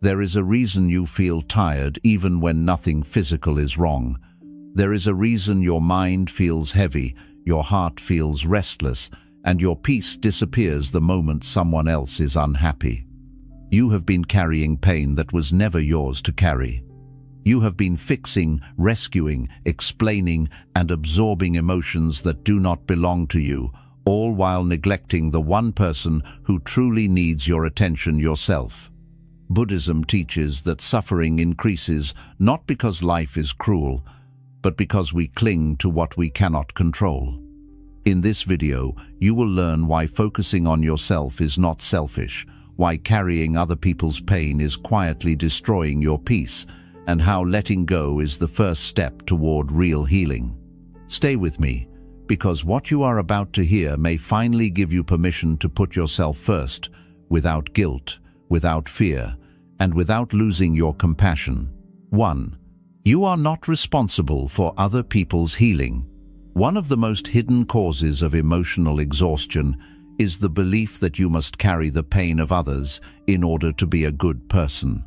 There is a reason you feel tired even when nothing physical is wrong. There is a reason your mind feels heavy, your heart feels restless, and your peace disappears the moment someone else is unhappy. You have been carrying pain that was never yours to carry. You have been fixing, rescuing, explaining, and absorbing emotions that do not belong to you, all while neglecting the one person who truly needs your attention, yourself. Buddhism teaches that suffering increases not because life is cruel, but because we cling to what we cannot control. In this video, you will learn why focusing on yourself is not selfish, why carrying other people's pain is quietly destroying your peace, and how letting go is the first step toward real healing. Stay with me, because what you are about to hear may finally give you permission to put yourself first, without guilt, without fear, and without losing your compassion. 1. You are not responsible for other people's healing. One of the most hidden causes of emotional exhaustion is the belief that you must carry the pain of others in order to be a good person.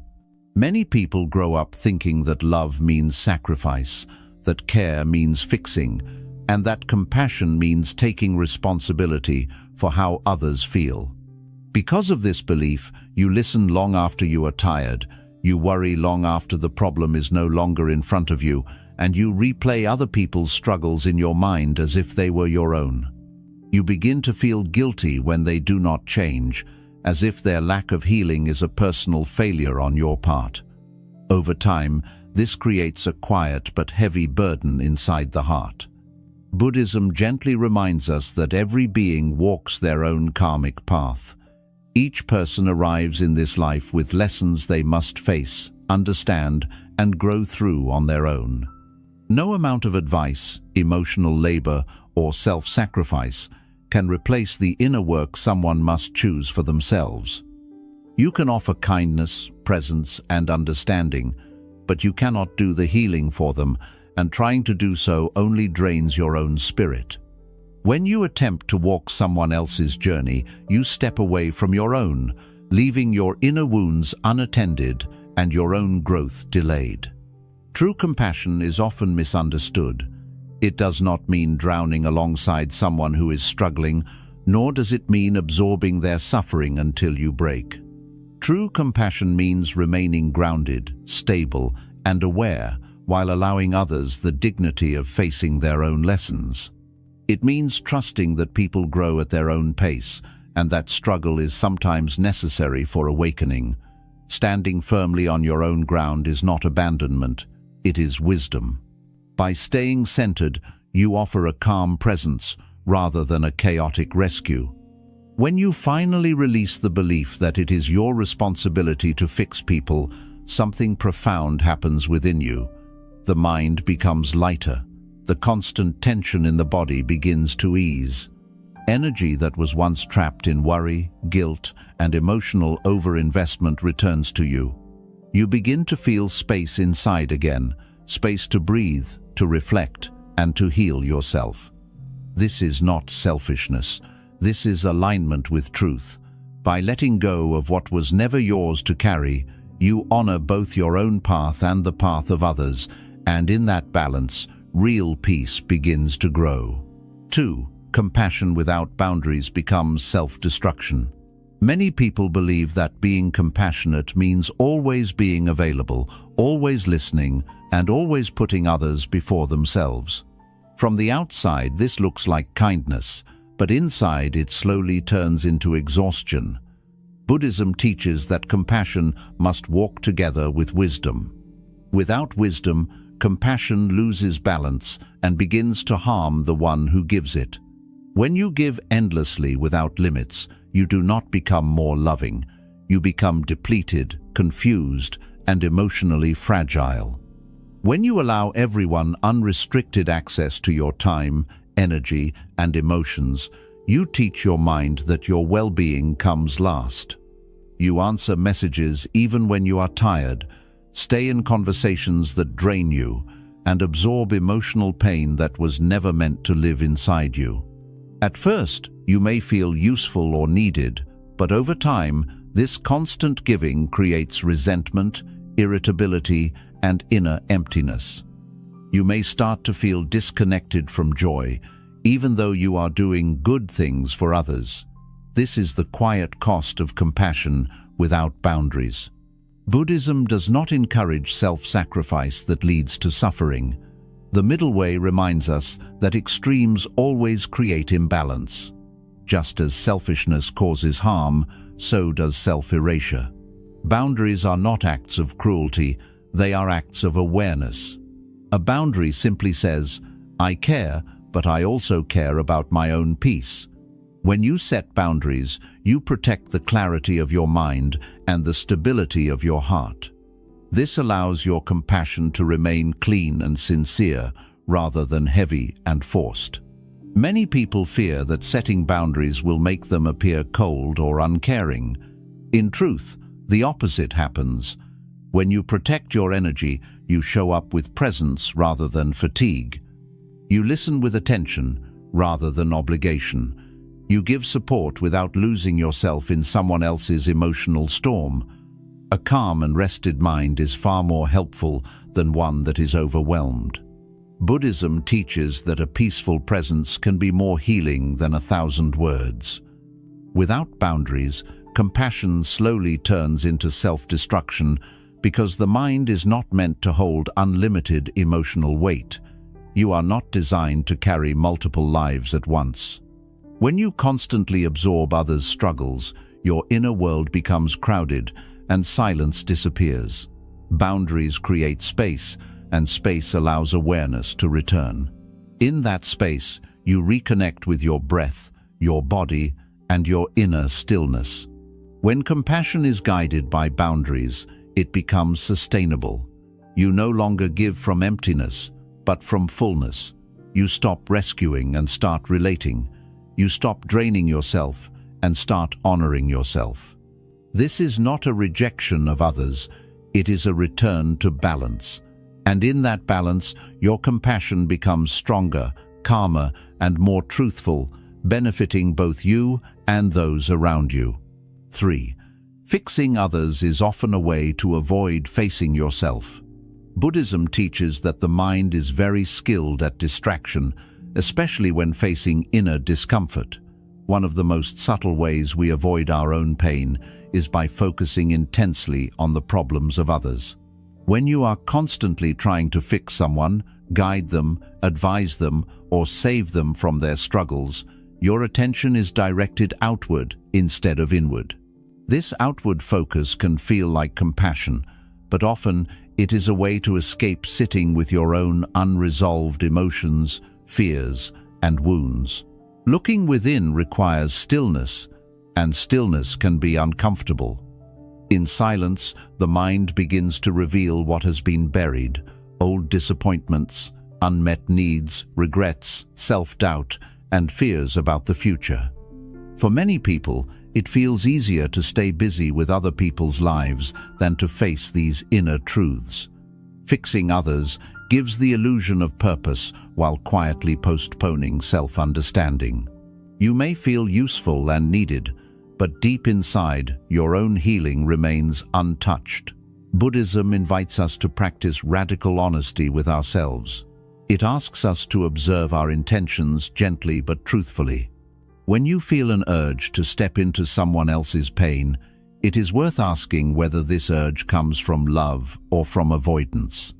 Many people grow up thinking that love means sacrifice, that care means fixing, and that compassion means taking responsibility for how others feel. Because of this belief, you listen long after you are tired, you worry long after the problem is no longer in front of you, and you replay other people's struggles in your mind as if they were your own. You begin to feel guilty when they do not change, as if their lack of healing is a personal failure on your part. Over time, this creates a quiet but heavy burden inside the heart. Buddhism gently reminds us that every being walks their own karmic path. Each person arrives in this life with lessons they must face, understand, and grow through on their own. No amount of advice, emotional labor, or self-sacrifice can replace the inner work someone must choose for themselves. You can offer kindness, presence, and understanding, but you cannot do the healing for them, and trying to do so only drains your own spirit. When you attempt to walk someone else's journey, you step away from your own, leaving your inner wounds unattended and your own growth delayed. True compassion is often misunderstood. It does not mean drowning alongside someone who is struggling, nor does it mean absorbing their suffering until you break. True compassion means remaining grounded, stable, and aware, while allowing others the dignity of facing their own lessons. It means trusting that people grow at their own pace, and that struggle is sometimes necessary for awakening. Standing firmly on your own ground is not abandonment, it is wisdom. By staying centered, you offer a calm presence rather than a chaotic rescue. When you finally release the belief that it is your responsibility to fix people, something profound happens within you. The mind becomes lighter. The constant tension in the body begins to ease. Energy that was once trapped in worry, guilt, and emotional overinvestment returns to you. You begin to feel space inside again, space to breathe, to reflect, and to heal yourself. This is not selfishness. This is alignment with truth. By letting go of what was never yours to carry, you honor both your own path and the path of others, and in that balance, real peace begins to grow. 2. Compassion without boundaries becomes self-destruction. Many people believe that being compassionate means always being available, always listening, and always putting others before themselves. From the outside, this looks like kindness, but inside it slowly turns into exhaustion. Buddhism teaches that compassion must walk together with wisdom. Without wisdom, compassion loses balance and begins to harm the one who gives it. When you give endlessly without limits, you do not become more loving. You become depleted, confused, and emotionally fragile. When you allow everyone unrestricted access to your time, energy, and emotions, you teach your mind that your well-being comes last. You answer messages even when you are tired, stay in conversations that drain you, and absorb emotional pain that was never meant to live inside you. At first, you may feel useful or needed, But over time, this constant giving creates resentment, irritability, and inner emptiness. You may start to feel disconnected from joy, even though you are doing good things for others. This is the quiet cost of compassion without boundaries. Buddhism does not encourage self-sacrifice that leads to suffering. The middle way reminds us that extremes always create imbalance. Just as selfishness causes harm, so does self-erasure. Boundaries are not acts of cruelty, they are acts of awareness. A boundary simply says, I care, but I also care about my own peace. When you set boundaries, you protect the clarity of your mind and the stability of your heart. This allows your compassion to remain clean and sincere, rather than heavy and forced. Many people fear that setting boundaries will make them appear cold or uncaring. In truth, the opposite happens. When you protect your energy, you show up with presence rather than fatigue. You listen with attention rather than obligation. You give support without losing yourself in someone else's emotional storm. A calm and rested mind is far more helpful than one that is overwhelmed. Buddhism teaches that a peaceful presence can be more healing than 1,000 words. Without boundaries, compassion slowly turns into self-destruction because the mind is not meant to hold unlimited emotional weight. You are not designed to carry multiple lives at once. When you constantly absorb others' struggles, your inner world becomes crowded and silence disappears. Boundaries create space, and space allows awareness to return. In that space, you reconnect with your breath, your body, and your inner stillness. When compassion is guided by boundaries, it becomes sustainable. You no longer give from emptiness, but from fullness. You stop rescuing and start relating. You stop draining yourself and start honoring yourself. This is not a rejection of others, it is a return to balance. And in that balance, your compassion becomes stronger, calmer, and more truthful, benefiting both you and those around you. 3. Fixing others is often a way to avoid facing yourself. Buddhism teaches that the mind is very skilled at distraction, especially when facing inner discomfort. One of the most subtle ways we avoid our own pain is by focusing intensely on the problems of others. When you are constantly trying to fix someone, guide them, advise them, or save them from their struggles, your attention is directed outward instead of inward. This outward focus can feel like compassion, but often it is a way to escape sitting with your own unresolved emotions, fears, and wounds. Looking within requires stillness, and stillness can be uncomfortable. In silence, the mind begins to reveal what has been buried: old disappointments, unmet needs, regrets, self-doubt, and fears about the future. For many people, it feels easier to stay busy with other people's lives than to face these inner truths. Fixing others gives the illusion of purpose while quietly postponing self-understanding. You may feel useful and needed, but deep inside, your own healing remains untouched. Buddhism invites us to practice radical honesty with ourselves. It asks us to observe our intentions gently but truthfully. When you feel an urge to step into someone else's pain, it is worth asking whether this urge comes from love or from avoidance.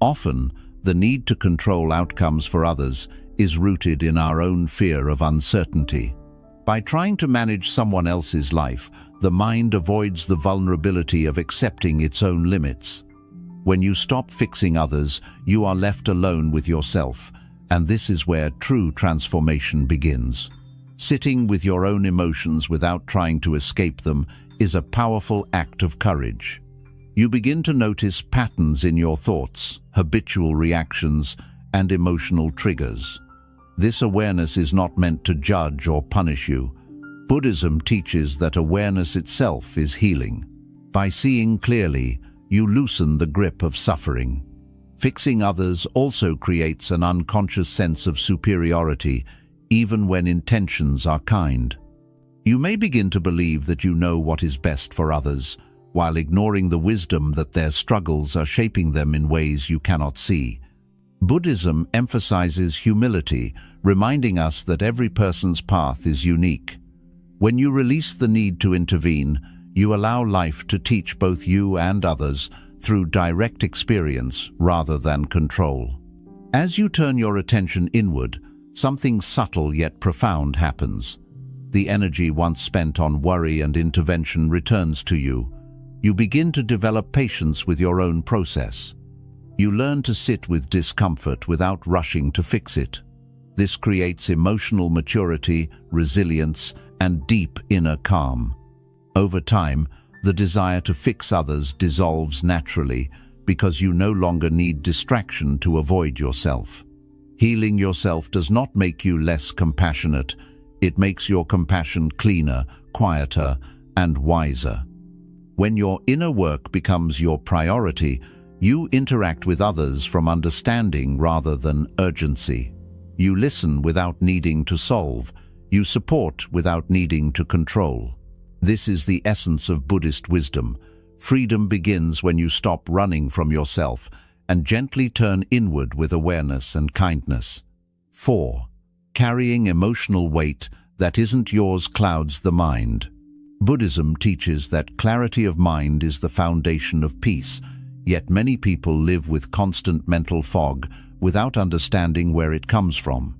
Often, the need to control outcomes for others is rooted in our own fear of uncertainty. By trying to manage someone else's life, the mind avoids the vulnerability of accepting its own limits. When you stop fixing others, you are left alone with yourself, and this is where true transformation begins. Sitting with your own emotions without trying to escape them is a powerful act of courage. You begin to notice patterns in your thoughts, habitual reactions, and emotional triggers. This awareness is not meant to judge or punish you. Buddhism teaches that awareness itself is healing. By seeing clearly, you loosen the grip of suffering. Fixing others also creates an unconscious sense of superiority, even when intentions are kind. You may begin to believe that you know what is best for others, while ignoring the wisdom that their struggles are shaping them in ways you cannot see. Buddhism emphasizes humility, reminding us that every person's path is unique. When you release the need to intervene, you allow life to teach both you and others through direct experience rather than control. As you turn your attention inward, something subtle yet profound happens. The energy once spent on worry and intervention returns to you. You begin to develop patience with your own process. You learn to sit with discomfort without rushing to fix it. This creates emotional maturity, resilience, and deep inner calm. Over time, the desire to fix others dissolves naturally because you no longer need distraction to avoid yourself. Healing yourself does not make you less compassionate. It makes your compassion cleaner, quieter, and wiser. When your inner work becomes your priority, you interact with others from understanding rather than urgency. You listen without needing to solve. You support without needing to control. This is the essence of Buddhist wisdom. Freedom begins when you stop running from yourself and gently turn inward with awareness and kindness. 4. Carrying emotional weight that isn't yours clouds the mind. Buddhism teaches that clarity of mind is the foundation of peace, yet many people live with constant mental fog without understanding where it comes from.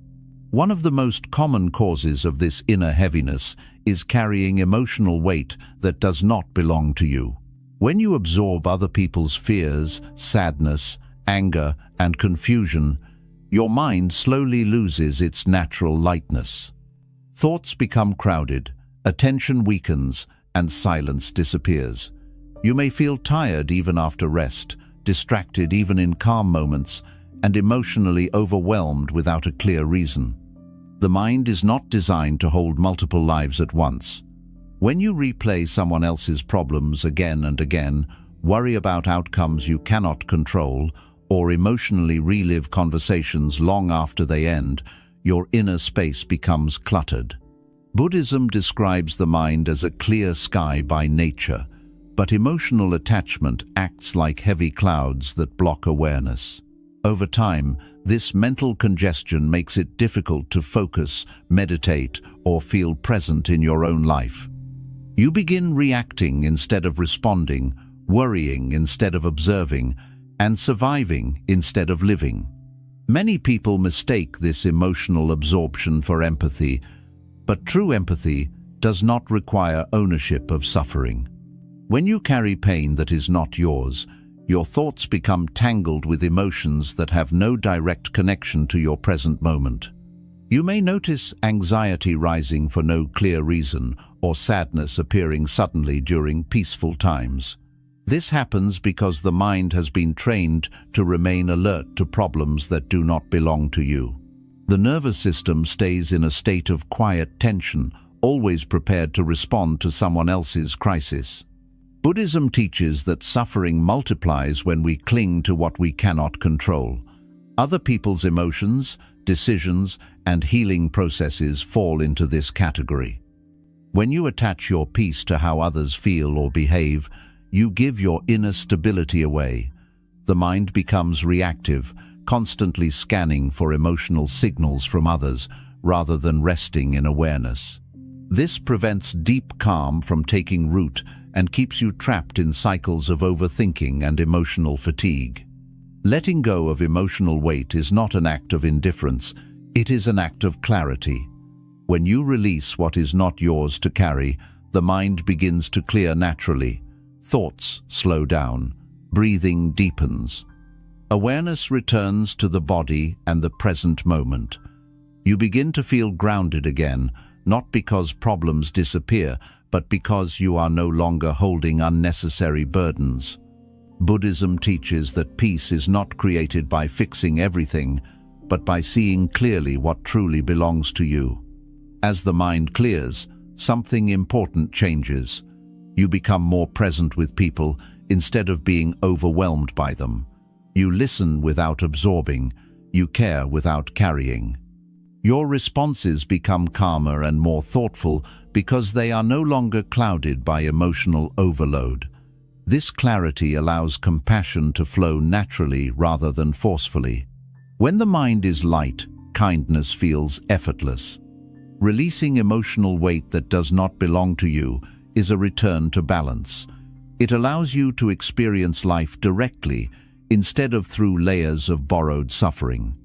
One of the most common causes of this inner heaviness is carrying emotional weight that does not belong to you. When you absorb other people's fears, sadness, anger, and confusion, your mind slowly loses its natural lightness. Thoughts become crowded, attention weakens, and silence disappears. You may feel tired even after rest, distracted even in calm moments, and emotionally overwhelmed without a clear reason. The mind is not designed to hold multiple lives at once. When you replay someone else's problems again and again, worry about outcomes you cannot control, or emotionally relive conversations long after they end, your inner space becomes cluttered. Buddhism describes the mind as a clear sky by nature, but emotional attachment acts like heavy clouds that block awareness. Over time, this mental congestion makes it difficult to focus, meditate, or feel present in your own life. You begin reacting instead of responding, worrying instead of observing, and surviving instead of living. Many people mistake this emotional absorption for empathy, but true empathy does not require ownership of suffering. When you carry pain that is not yours, your thoughts become tangled with emotions that have no direct connection to your present moment. You may notice anxiety rising for no clear reason, or sadness appearing suddenly during peaceful times. This happens because the mind has been trained to remain alert to problems that do not belong to you. The nervous system stays in a state of quiet tension, always prepared to respond to someone else's crisis. Buddhism teaches that suffering multiplies when we cling to what we cannot control. Other people's emotions, decisions, and healing processes fall into this category. When you attach your peace to how others feel or behave, you give your inner stability away. The mind becomes reactive, constantly scanning for emotional signals from others rather than resting in awareness. This prevents deep calm from taking root and keeps you trapped in cycles of overthinking and emotional fatigue. Letting go of emotional weight is not an act of indifference, it is an act of clarity. When you release what is not yours to carry, the mind begins to clear naturally. Thoughts slow down, breathing deepens. Awareness returns to the body and the present moment. You begin to feel grounded again, not because problems disappear, but because you are no longer holding unnecessary burdens. Buddhism teaches that peace is not created by fixing everything, but by seeing clearly what truly belongs to you. As the mind clears, something important changes. You become more present with people instead of being overwhelmed by them. You listen without absorbing. You care without carrying. Your responses become calmer and more thoughtful because they are no longer clouded by emotional overload. This clarity allows compassion to flow naturally rather than forcefully. When the mind is light, kindness feels effortless. Releasing emotional weight that does not belong to you is a return to balance. It allows you to experience life directly instead of through layers of borrowed suffering.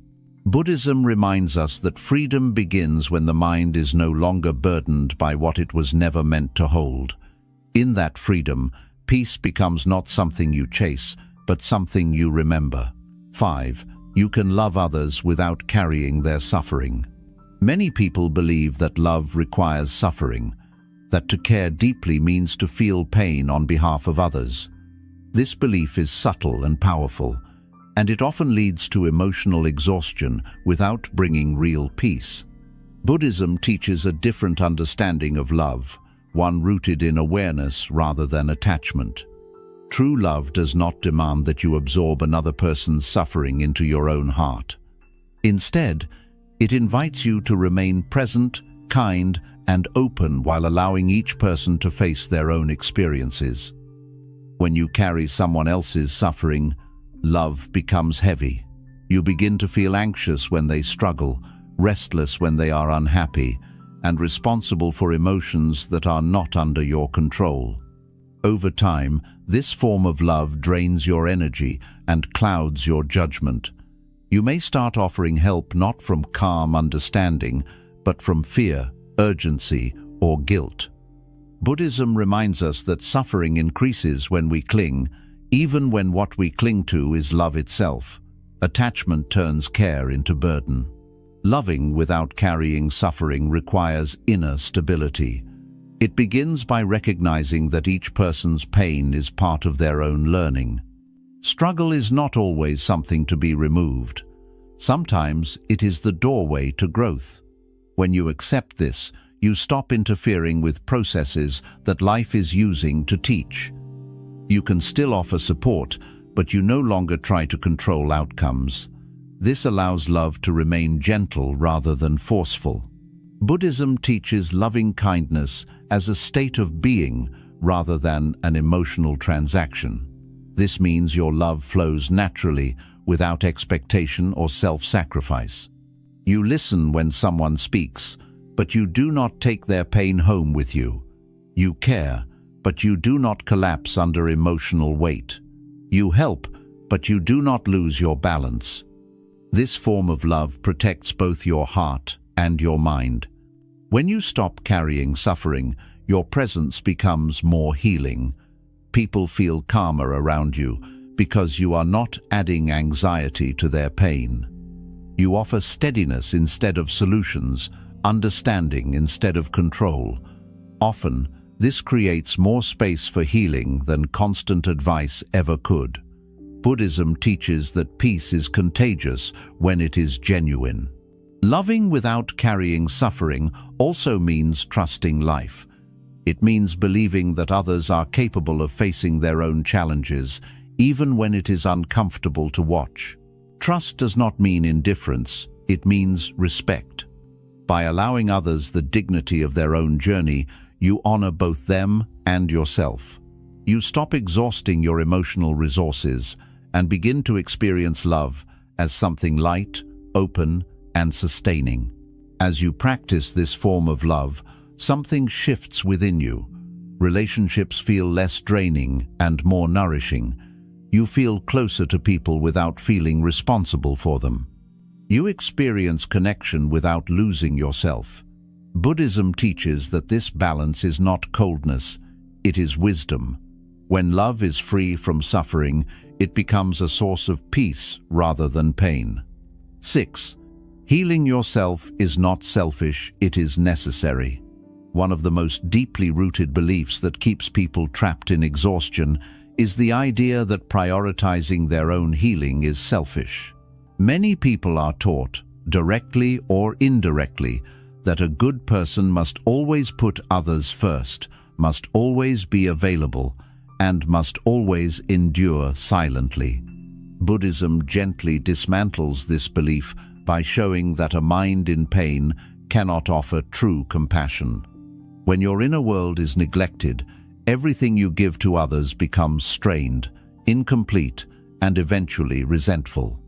Buddhism reminds us that freedom begins when the mind is no longer burdened by what it was never meant to hold. In that freedom, peace becomes not something you chase, but something you remember. 5. You can love others without carrying their suffering. Many people believe that love requires suffering, that to care deeply means to feel pain on behalf of others. This belief is subtle and powerful, and it often leads to emotional exhaustion without bringing real peace. Buddhism teaches a different understanding of love, one rooted in awareness rather than attachment. True love does not demand that you absorb another person's suffering into your own heart. Instead, it invites you to remain present, kind, and open while allowing each person to face their own experiences. When you carry someone else's suffering, love becomes heavy. You begin to feel anxious when they struggle, restless when they are unhappy, and responsible for emotions that are not under your control. Over time, this form of love drains your energy and clouds your judgment. You may start offering help not from calm understanding, but from fear, urgency, or guilt. Buddhism reminds us that suffering increases when we cling, even when what we cling to is love itself. Attachment turns care into burden. Loving without carrying suffering requires inner stability. It begins by recognizing that each person's pain is part of their own learning. Struggle is not always something to be removed. Sometimes it is the doorway to growth. When you accept this, you stop interfering with processes that life is using to teach. You can still offer support, but you no longer try to control outcomes. This allows love to remain gentle rather than forceful. Buddhism teaches loving kindness as a state of being rather than an emotional transaction. This means your love flows naturally without expectation or self-sacrifice. You listen when someone speaks, but you do not take their pain home with you. You care, but you do not collapse under emotional weight. You help, but you do not lose your balance. This form of love protects both your heart and your mind. When you stop carrying suffering, your presence becomes more healing. People feel calmer around you because you are not adding anxiety to their pain. You offer steadiness instead of solutions, understanding instead of control. Often, this creates more space for healing than constant advice ever could. Buddhism teaches that peace is contagious when it is genuine. Loving without carrying suffering also means trusting life. It means believing that others are capable of facing their own challenges, even when it is uncomfortable to watch. Trust does not mean indifference, it means respect. By allowing others the dignity of their own journey, you honor both them and yourself. You stop exhausting your emotional resources and begin to experience love as something light, open, and sustaining. As you practice this form of love, something shifts within you. Relationships feel less draining and more nourishing. You feel closer to people without feeling responsible for them. You experience connection without losing yourself. Buddhism teaches that this balance is not coldness, it is wisdom. When love is free from suffering, it becomes a source of peace rather than pain. 6. Healing yourself is not selfish, it is necessary. One of the most deeply rooted beliefs that keeps people trapped in exhaustion is the idea that prioritizing their own healing is selfish. Many people are taught, directly or indirectly, that a good person must always put others first, must always be available, and must always endure silently. Buddhism gently dismantles this belief by showing that a mind in pain cannot offer true compassion. When your inner world is neglected, everything you give to others becomes strained, incomplete, and eventually resentful.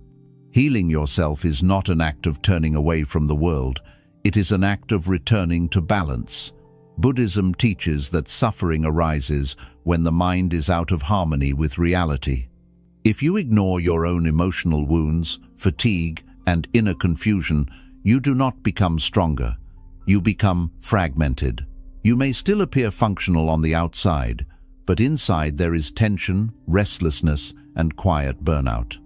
Healing yourself is not an act of turning away from the world, it is an act of returning to balance. Buddhism teaches that suffering arises when the mind is out of harmony with reality. If you ignore your own emotional wounds, fatigue, and inner confusion, you do not become stronger. You become fragmented. You may still appear functional on the outside, but inside there is tension, restlessness, and quiet burnout.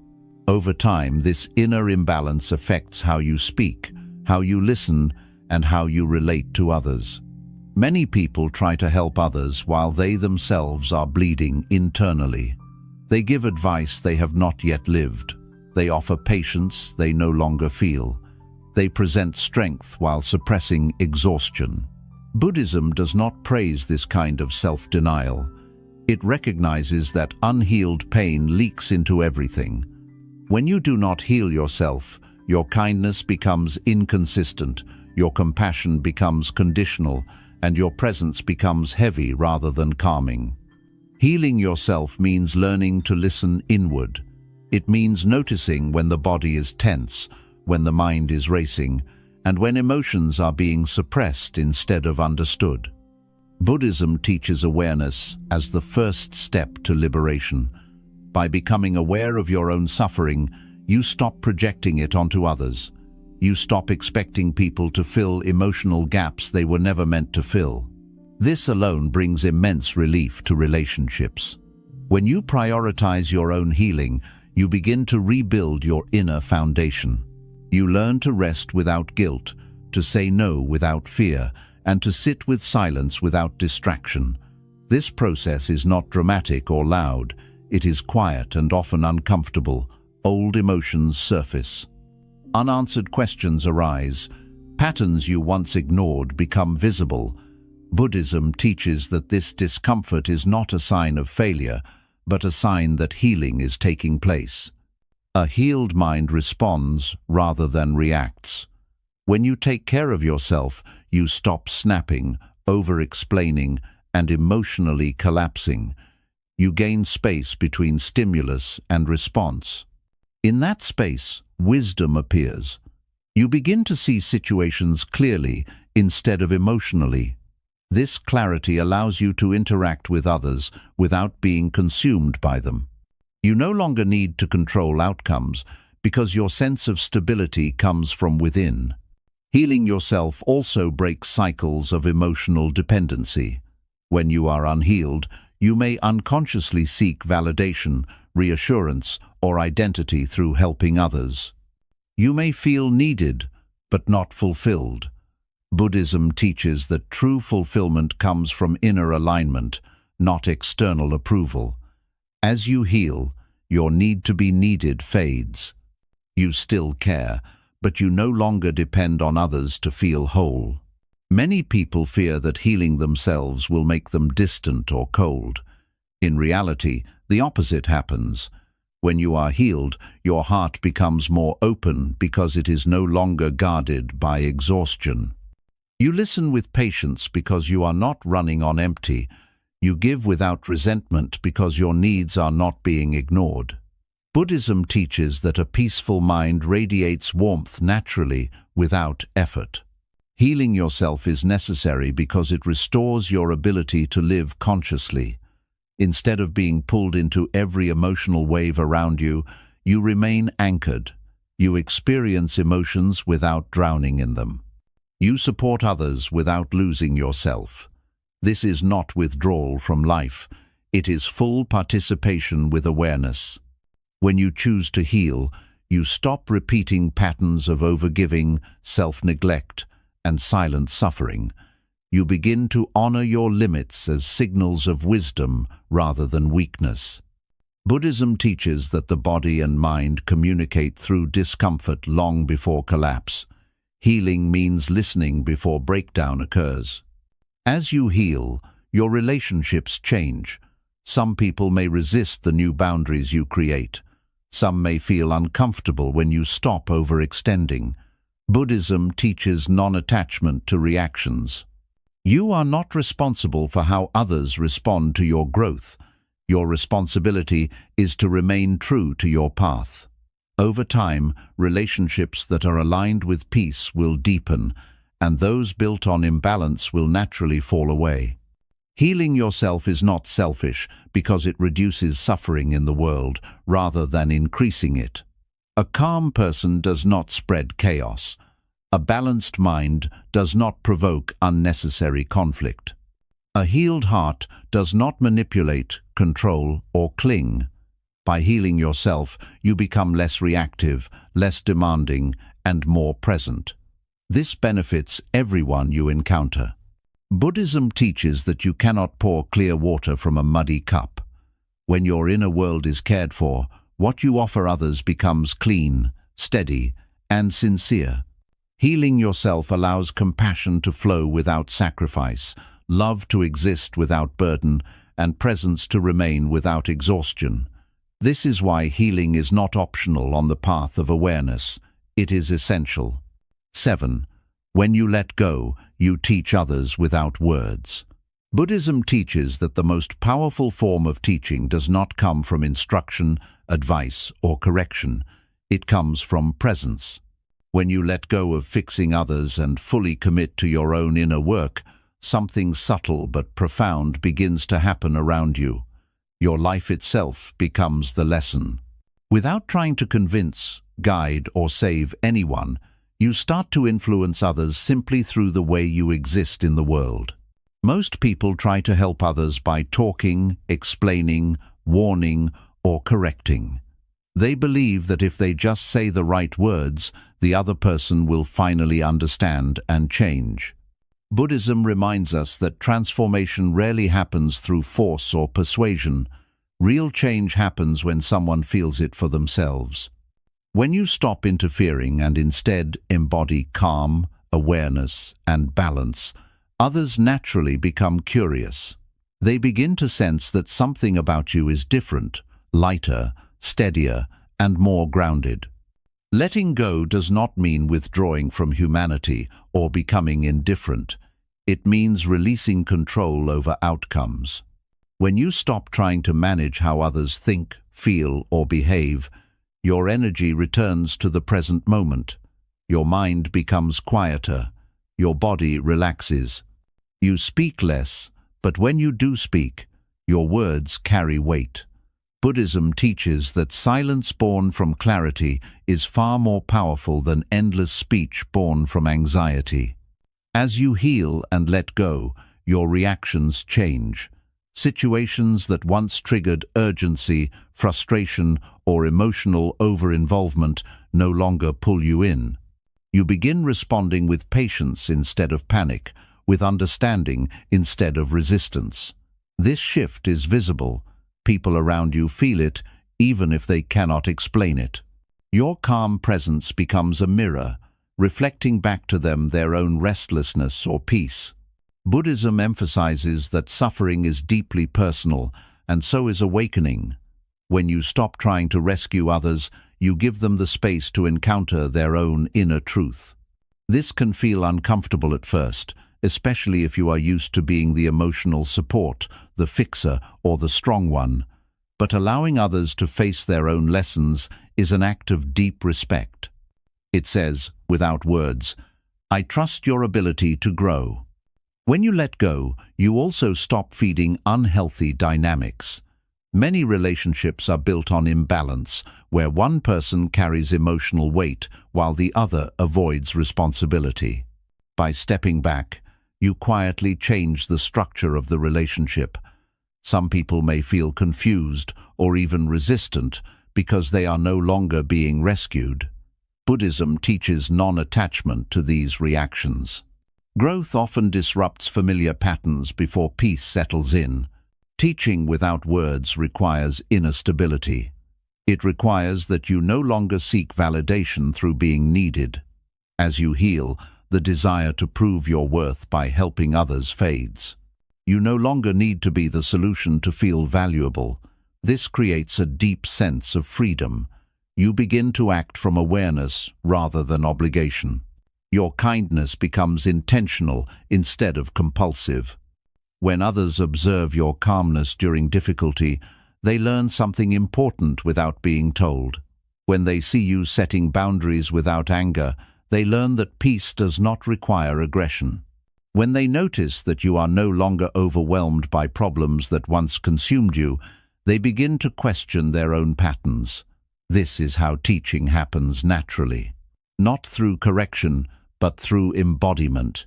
Over time, this inner imbalance affects how you speak, how you listen, and how you relate to others. Many people try to help others while they themselves are bleeding internally. They give advice they have not yet lived. They offer patience they no longer feel. They present strength while suppressing exhaustion. Buddhism does not praise this kind of self-denial. It recognizes that unhealed pain leaks into everything. When you do not heal yourself, your kindness becomes inconsistent, your compassion becomes conditional, and your presence becomes heavy rather than calming. Healing yourself means learning to listen inward. It means noticing when the body is tense, when the mind is racing, and when emotions are being suppressed instead of understood. Buddhism teaches awareness as the first step to liberation. By becoming aware of your own suffering, you stop projecting it onto others. You stop expecting people to fill emotional gaps they were never meant to fill. This alone brings immense relief to relationships. When you prioritize your own healing, you begin to rebuild your inner foundation. You learn to rest without guilt, to say no without fear, and to sit with silence without distraction. This process is not dramatic or loud. It is quiet and often uncomfortable. Old emotions surface. Unanswered questions arise. Patterns you once ignored become visible. Buddhism teaches that this discomfort is not a sign of failure, but a sign that healing is taking place. A healed mind responds rather than reacts. When you take care of yourself, you stop snapping, over-explaining, and emotionally collapsing. You gain space between stimulus and response. In that space, wisdom appears. You begin to see situations clearly instead of emotionally. This clarity allows you to interact with others without being consumed by them. You no longer need to control outcomes because your sense of stability comes from within. Healing yourself also breaks cycles of emotional dependency. When you are unhealed, you may unconsciously seek validation, reassurance, or identity through helping others. You may feel needed, but not fulfilled. Buddhism teaches that true fulfillment comes from inner alignment, not external approval. As you heal, your need to be needed fades. You still care, but you no longer depend on others to feel whole. Many people fear that healing themselves will make them distant or cold. In reality, the opposite happens. When you are healed, your heart becomes more open because it is no longer guarded by exhaustion. You listen with patience because you are not running on empty. You give without resentment because your needs are not being ignored. Buddhism teaches that a peaceful mind radiates warmth naturally without effort. Healing yourself is necessary because it restores your ability to live consciously. Instead of being pulled into every emotional wave around you, you remain anchored. You experience emotions without drowning in them. You support others without losing yourself. This is not withdrawal from life. It is full participation with awareness. When you choose to heal, you stop repeating patterns of overgiving, self-neglect, and silent suffering. You begin to honor your limits as signals of wisdom rather than weakness. Buddhism teaches that the body and mind communicate through discomfort long before collapse. Healing means listening before breakdown occurs. As you heal, your relationships change. Some people may resist the new boundaries you create. Some may feel uncomfortable when you stop overextending. Buddhism teaches non-attachment to reactions. You are not responsible for how others respond to your growth. Your responsibility is to remain true to your path. Over time, relationships that are aligned with peace will deepen, and those built on imbalance will naturally fall away. Healing yourself is not selfish because it reduces suffering in the world rather than increasing it. A calm person does not spread chaos. A balanced mind does not provoke unnecessary conflict. A healed heart does not manipulate, control, or cling. By healing yourself, you become less reactive, less demanding, and more present. This benefits everyone you encounter. Buddhism teaches that you cannot pour clear water from a muddy cup. When your inner world is cared for, what you offer others becomes clean, steady, and sincere. Healing yourself allows compassion to flow without sacrifice, love to exist without burden, and presence to remain without exhaustion. This is why healing is not optional on the path of awareness. It is essential. 7. When you let go, you teach others without words. Buddhism teaches that the most powerful form of teaching does not come from instruction, advice, or correction. It comes from presence. When you let go of fixing others and fully commit to your own inner work, something subtle but profound begins to happen around you. Your life itself becomes the lesson. Without trying to convince, guide, or save anyone, you start to influence others simply through the way you exist in the world. Most people try to help others by talking, explaining, warning, or correcting. They believe that if they just say the right words, the other person will finally understand and change. Buddhism reminds us that transformation rarely happens through force or persuasion. Real change happens when someone feels it for themselves. When you stop interfering and instead embody calm, awareness, and balance, others naturally become curious. They begin to sense that something about you is different, lighter, steadier, and more grounded. Letting go does not mean withdrawing from humanity or becoming indifferent. It means releasing control over outcomes. When you stop trying to manage how others think, feel, or behave, your energy returns to the present moment. Your mind becomes quieter. Your body relaxes. You speak less, but when you do speak, your words carry weight. Buddhism teaches that silence born from clarity is far more powerful than endless speech born from anxiety. As you heal and let go, your reactions change. Situations that once triggered urgency, frustration, or emotional over-involvement no longer pull you in. You begin responding with patience instead of panic, with understanding instead of resistance. This shift is visible. People around you feel it, even if they cannot explain it. Your calm presence becomes a mirror, reflecting back to them their own restlessness or peace. Buddhism emphasizes that suffering is deeply personal, and so is awakening. When you stop trying to rescue others, you give them the space to encounter their own inner truth. This can feel uncomfortable at first, especially if you are used to being the emotional support, the fixer, or the strong one. But allowing others to face their own lessons is an act of deep respect. It says, without words, "I trust your ability to grow." When you let go, you also stop feeding unhealthy dynamics. Many relationships are built on imbalance, where one person carries emotional weight while the other avoids responsibility. By stepping back, you quietly change the structure of the relationship. Some people may feel confused or even resistant because they are no longer being rescued. Buddhism teaches non-attachment to these reactions. Growth often disrupts familiar patterns before peace settles in. Teaching without words requires inner stability. It requires that you no longer seek validation through being needed. As you heal, the desire to prove your worth by helping others fades. You no longer need to be the solution to feel valuable. This creates a deep sense of freedom. You begin to act from awareness rather than obligation. Your kindness becomes intentional instead of compulsive. When others observe your calmness during difficulty, they learn something important without being told. When they see you setting boundaries without anger, they learn that peace does not require aggression. When they notice that you are no longer overwhelmed by problems that once consumed you, they begin to question their own patterns. This is how teaching happens naturally, not through correction, but through embodiment.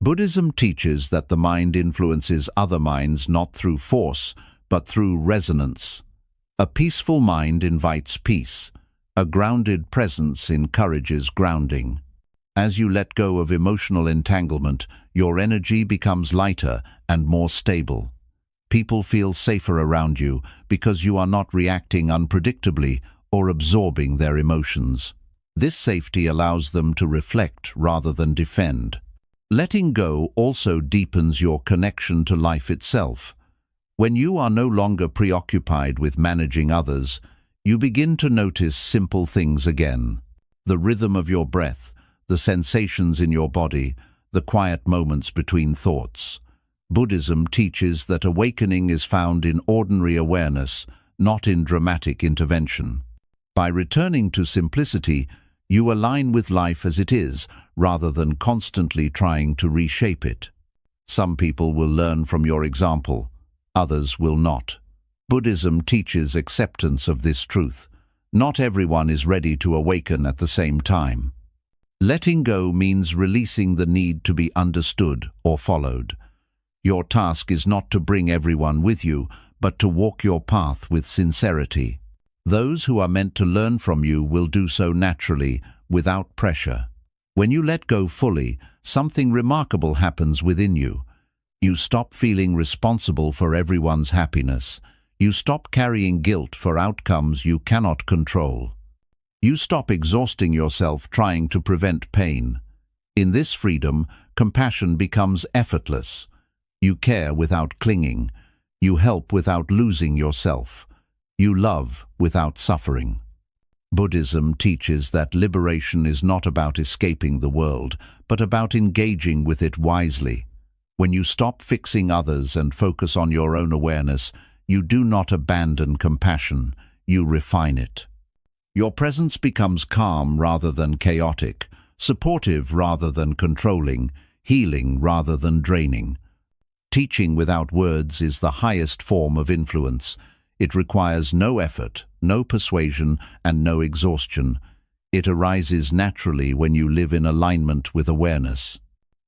Buddhism teaches that the mind influences other minds not through force, but through resonance. A peaceful mind invites peace. A grounded presence encourages grounding. As you let go of emotional entanglement, your energy becomes lighter and more stable. People feel safer around you because you are not reacting unpredictably or absorbing their emotions. This safety allows them to reflect rather than defend. Letting go also deepens your connection to life itself. When you are no longer preoccupied with managing others, you begin to notice simple things again. The rhythm of your breath, the sensations in your body, the quiet moments between thoughts. Buddhism teaches that awakening is found in ordinary awareness, not in dramatic intervention. By returning to simplicity, you align with life as it is, rather than constantly trying to reshape it. Some people will learn from your example, others will not. Buddhism teaches acceptance of this truth. Not everyone is ready to awaken at the same time. Letting go means releasing the need to be understood or followed. Your task is not to bring everyone with you, but to walk your path with sincerity. Those who are meant to learn from you will do so naturally, without pressure. When you let go fully, something remarkable happens within you. You stop feeling responsible for everyone's happiness. You stop carrying guilt for outcomes you cannot control. You stop exhausting yourself trying to prevent pain. In this freedom, compassion becomes effortless. You care without clinging. You help without losing yourself. You love without suffering. Buddhism teaches that liberation is not about escaping the world, but about engaging with it wisely. When you stop fixing others and focus on your own awareness, you do not abandon compassion, you refine it. Your presence becomes calm rather than chaotic, supportive rather than controlling, healing rather than draining. Teaching without words is the highest form of influence. It requires no effort, no persuasion, and no exhaustion. It arises naturally when you live in alignment with awareness.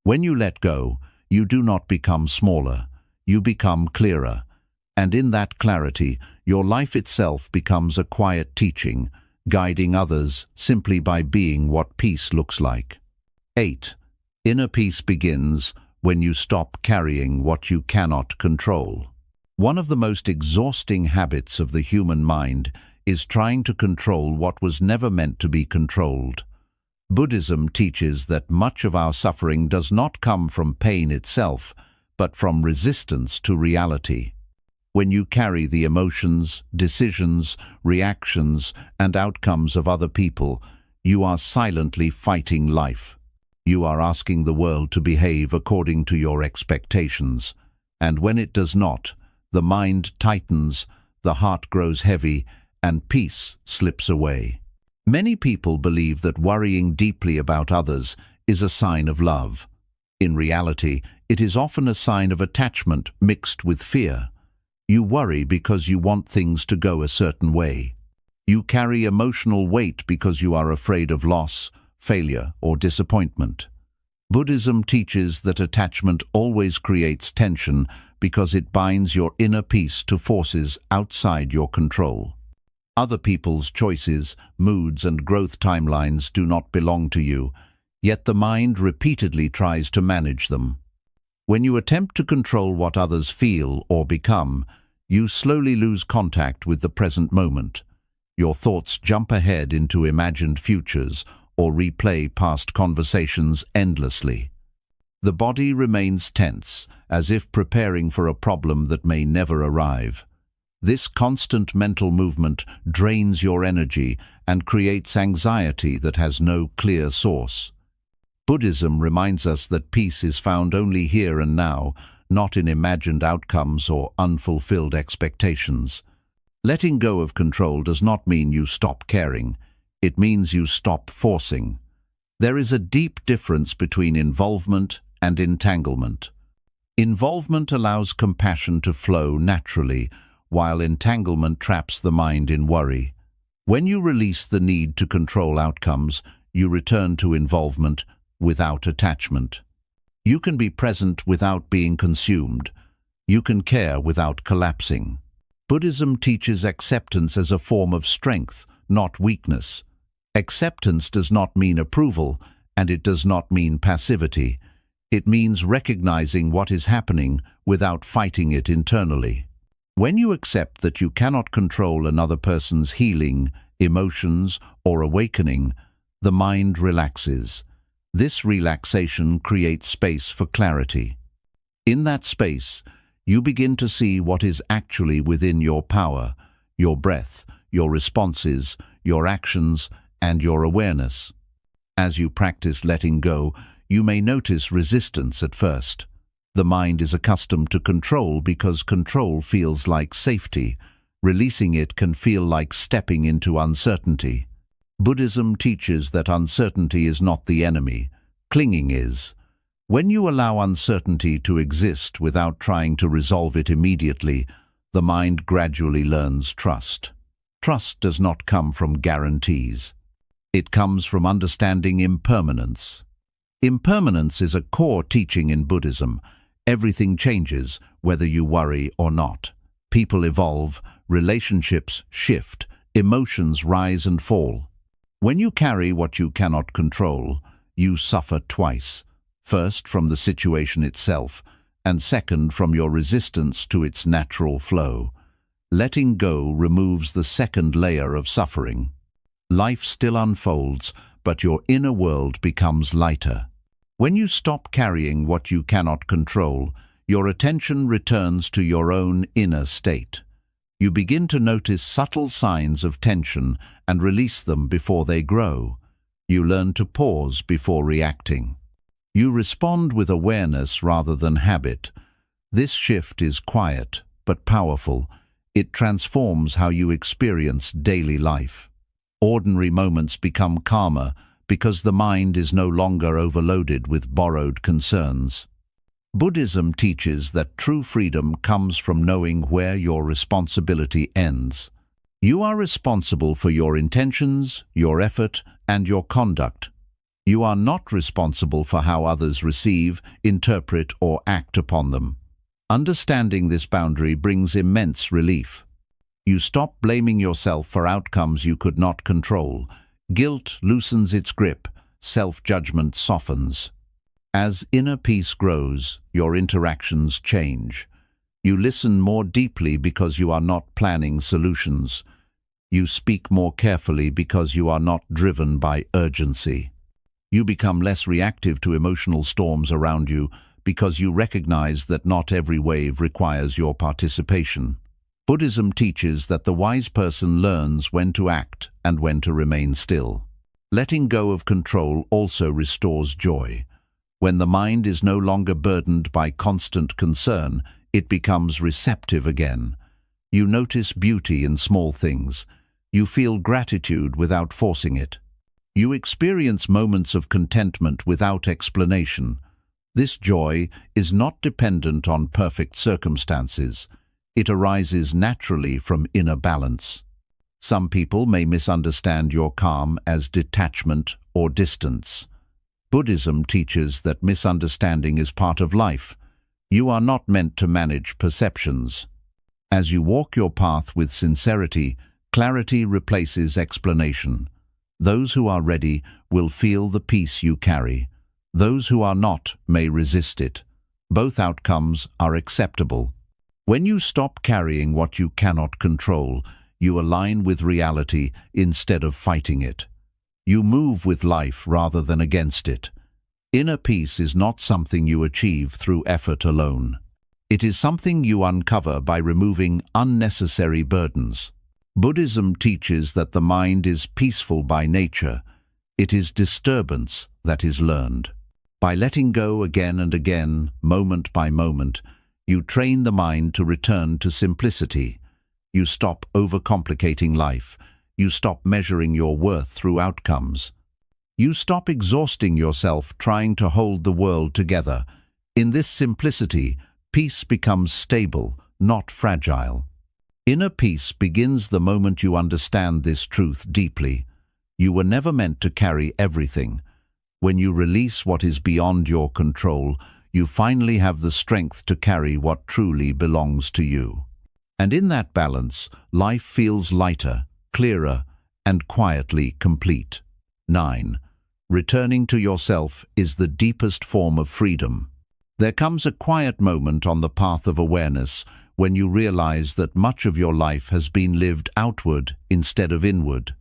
When you let go, you do not become smaller, you become clearer. And in that clarity, your life itself becomes a quiet teaching, guiding others simply by being what peace looks like. 8. Inner peace begins when you stop carrying what you cannot control. One of the most exhausting habits of the human mind is trying to control what was never meant to be controlled. Buddhism teaches that much of our suffering does not come from pain itself, but from resistance to reality. When you carry the emotions, decisions, reactions, and outcomes of other people, you are silently fighting life. You are asking the world to behave according to your expectations, and when it does not, the mind tightens, the heart grows heavy, and peace slips away. Many people believe that worrying deeply about others is a sign of love. In reality, it is often a sign of attachment mixed with fear. You worry because you want things to go a certain way. You carry emotional weight because you are afraid of loss, failure, or disappointment. Buddhism teaches that attachment always creates tension because it binds your inner peace to forces outside your control. Other people's choices, moods, and growth timelines do not belong to you, yet the mind repeatedly tries to manage them. When you attempt to control what others feel or become, you slowly lose contact with the present moment. Your thoughts jump ahead into imagined futures or replay past conversations endlessly. The body remains tense, as if preparing for a problem that may never arrive. This constant mental movement drains your energy and creates anxiety that has no clear source. Buddhism reminds us that peace is found only here and now, not in imagined outcomes or unfulfilled expectations. Letting go of control does not mean you stop caring. It means you stop forcing. There is a deep difference between involvement and entanglement. Involvement allows compassion to flow naturally, while entanglement traps the mind in worry. When you release the need to control outcomes, you return to involvement without attachment. You can be present without being consumed. You can care without collapsing. Buddhism teaches acceptance as a form of strength, not weakness. Acceptance does not mean approval, and it does not mean passivity. It means recognizing what is happening without fighting it internally. When you accept that you cannot control another person's healing, emotions, or awakening, the mind relaxes. This relaxation creates space for clarity. In that space, you begin to see what is actually within your power, your breath, your responses, your actions, and your awareness. As you practice letting go, you may notice resistance at first. The mind is accustomed to control because control feels like safety. Releasing it can feel like stepping into uncertainty. Buddhism teaches that uncertainty is not the enemy. Clinging is. When you allow uncertainty to exist without trying to resolve it immediately, the mind gradually learns trust. Trust does not come from guarantees. It comes from understanding impermanence. Impermanence is a core teaching in Buddhism. Everything changes, whether you worry or not. People evolve, relationships shift, emotions rise and fall. When you carry what you cannot control, you suffer twice. First, from the situation itself, and second, from your resistance to its natural flow. Letting go removes the second layer of suffering. Life still unfolds, but your inner world becomes lighter. When you stop carrying what you cannot control, your attention returns to your own inner state. You begin to notice subtle signs of tension and release them before they grow. You learn to pause before reacting. You respond with awareness rather than habit. This shift is quiet but powerful. It transforms how you experience daily life. Ordinary moments become calmer because the mind is no longer overloaded with borrowed concerns. Buddhism teaches that true freedom comes from knowing where your responsibility ends. You are responsible for your intentions, your effort, and your conduct. You are not responsible for how others receive, interpret, or act upon them. Understanding this boundary brings immense relief. You stop blaming yourself for outcomes you could not control. Guilt loosens its grip, self-judgment softens. As inner peace grows, your interactions change. You listen more deeply because you are not planning solutions. You speak more carefully because you are not driven by urgency. You become less reactive to emotional storms around you because you recognize that not every wave requires your participation. Buddhism teaches that the wise person learns when to act and when to remain still. Letting go of control also restores joy. When the mind is no longer burdened by constant concern, it becomes receptive again. You notice beauty in small things. You feel gratitude without forcing it. You experience moments of contentment without explanation. This joy is not dependent on perfect circumstances. It arises naturally from inner balance. Some people may misunderstand your calm as detachment or distance. Buddhism teaches that misunderstanding is part of life. You are not meant to manage perceptions. As you walk your path with sincerity, clarity replaces explanation. Those who are ready will feel the peace you carry. Those who are not may resist it. Both outcomes are acceptable. When you stop carrying what you cannot control, you align with reality instead of fighting it. You move with life rather than against it. Inner peace is not something you achieve through effort alone. It is something you uncover by removing unnecessary burdens. Buddhism teaches that the mind is peaceful by nature. It is disturbance that is learned. By letting go again and again, moment by moment, you train the mind to return to simplicity. You stop overcomplicating life. You stop measuring your worth through outcomes. You stop exhausting yourself trying to hold the world together. In this simplicity, peace becomes stable, not fragile. Inner peace begins the moment you understand this truth deeply. You were never meant to carry everything. When you release what is beyond your control, you finally have the strength to carry what truly belongs to you. And in that balance, life feels lighter, clearer, and quietly complete. 9. Returning to yourself is the deepest form of freedom. There comes a quiet moment on the path of awareness when you realize that much of your life has been lived outward instead of inward.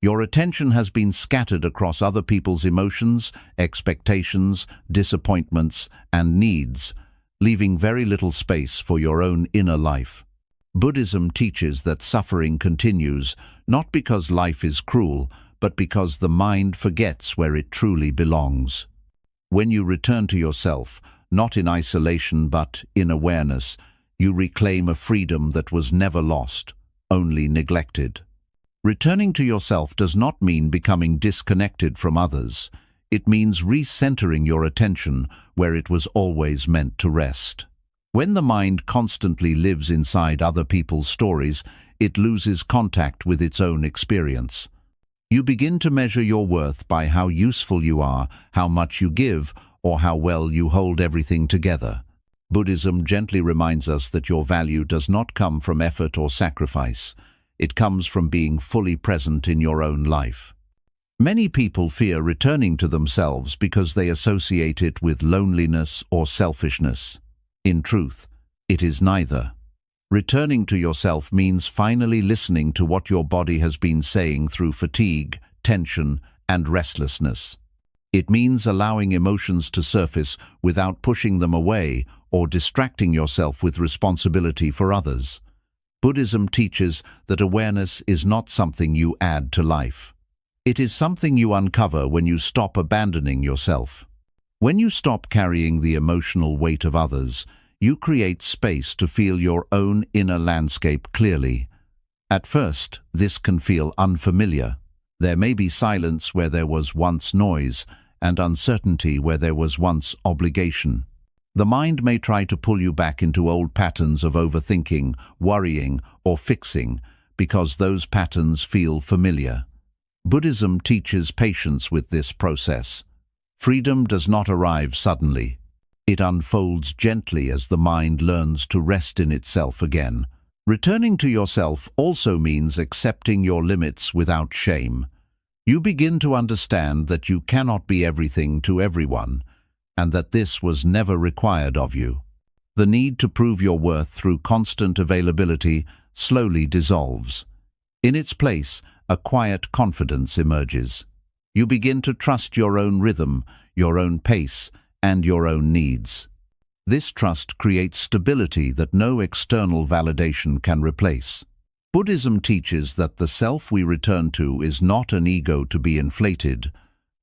Your attention has been scattered across other people's emotions, expectations, disappointments, and needs, leaving very little space for your own inner life. Buddhism teaches that suffering continues, not because life is cruel, but because the mind forgets where it truly belongs. When you return to yourself, not in isolation but in awareness, you reclaim a freedom that was never lost, only neglected. Returning to yourself does not mean becoming disconnected from others. It means recentering your attention where it was always meant to rest. When the mind constantly lives inside other people's stories, it loses contact with its own experience. You begin to measure your worth by how useful you are, how much you give, or how well you hold everything together. Buddhism gently reminds us that your value does not come from effort or sacrifice. It comes from being fully present in your own life. Many people fear returning to themselves because they associate it with loneliness or selfishness. In truth, it is neither. Returning to yourself means finally listening to what your body has been saying through fatigue, tension, and restlessness. It means allowing emotions to surface without pushing them away or distracting yourself with responsibility for others. Buddhism teaches that awareness is not something you add to life. It is something you uncover when you stop abandoning yourself. When you stop carrying the emotional weight of others, you create space to feel your own inner landscape clearly. At first, this can feel unfamiliar. There may be silence where there was once noise, and uncertainty where there was once obligation. The mind may try to pull you back into old patterns of overthinking, worrying, or fixing, because those patterns feel familiar. Buddhism teaches patience with this process. Freedom does not arrive suddenly. It unfolds gently as the mind learns to rest in itself again. Returning to yourself also means accepting your limits without shame. You begin to understand that you cannot be everything to everyone, and that this was never required of you. The need to prove your worth through constant availability slowly dissolves. In its place, a quiet confidence emerges. You begin to trust your own rhythm, your own pace, and your own needs. This trust creates stability that no external validation can replace. Buddhism teaches that the self we return to is not an ego to be inflated,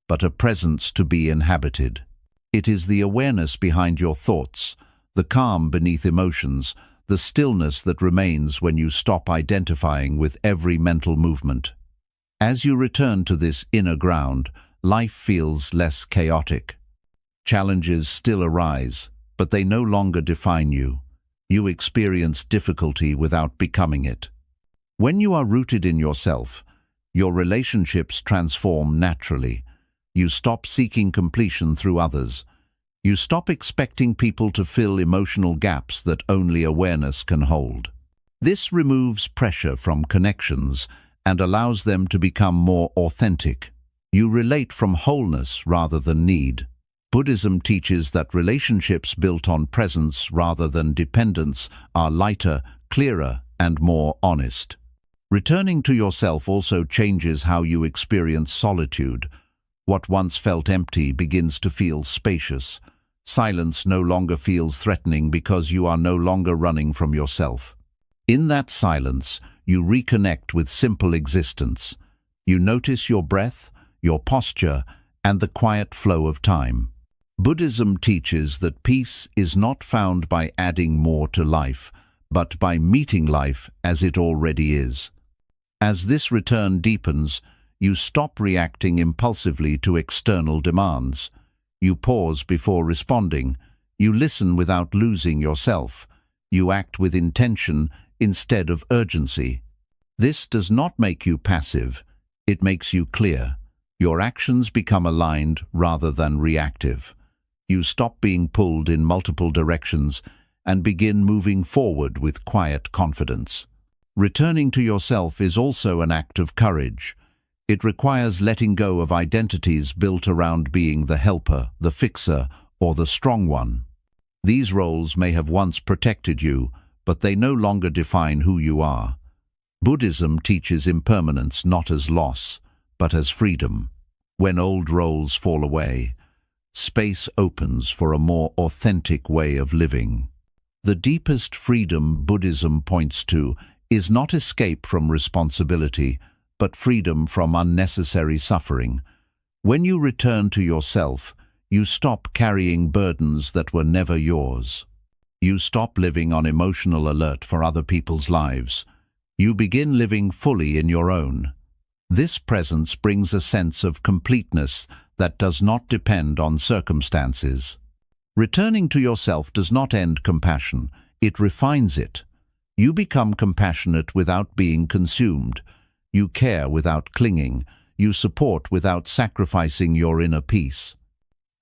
but a presence to be inhabited. It is the awareness behind your thoughts, the calm beneath emotions, the stillness that remains when you stop identifying with every mental movement. As you return to this inner ground, life feels less chaotic. Challenges still arise, but they no longer define you. You experience difficulty without becoming it. When you are rooted in yourself, your relationships transform naturally. You stop seeking completion through others. You stop expecting people to fill emotional gaps that only awareness can hold. This removes pressure from connections and allows them to become more authentic. You relate from wholeness rather than need. Buddhism teaches that relationships built on presence rather than dependence are lighter, clearer, and more honest. Returning to yourself also changes how you experience solitude. What once felt empty begins to feel spacious. Silence no longer feels threatening because you are no longer running from yourself. In that silence, you reconnect with simple existence. You notice your breath, your posture, and the quiet flow of time. Buddhism teaches that peace is not found by adding more to life, but by meeting life as it already is. As this return deepens, you stop reacting impulsively to external demands. You pause before responding. You listen without losing yourself. You act with intention instead of urgency. This does not make you passive. It makes you clear. Your actions become aligned rather than reactive. You stop being pulled in multiple directions and begin moving forward with quiet confidence. Returning to yourself is also an act of courage. It requires letting go of identities built around being the helper, the fixer, or the strong one. These roles may have once protected you, but they no longer define who you are. Buddhism teaches impermanence not as loss, but as freedom. When old roles fall away, space opens for a more authentic way of living. The deepest freedom Buddhism points to is not escape from responsibility, but freedom from unnecessary suffering. When you return to yourself, you stop carrying burdens that were never yours. You stop living on emotional alert for other people's lives. You begin living fully in your own. This presence brings a sense of completeness that does not depend on circumstances. Returning to yourself does not end compassion, it refines it. You become compassionate without being consumed. You care without clinging. You support without sacrificing your inner peace.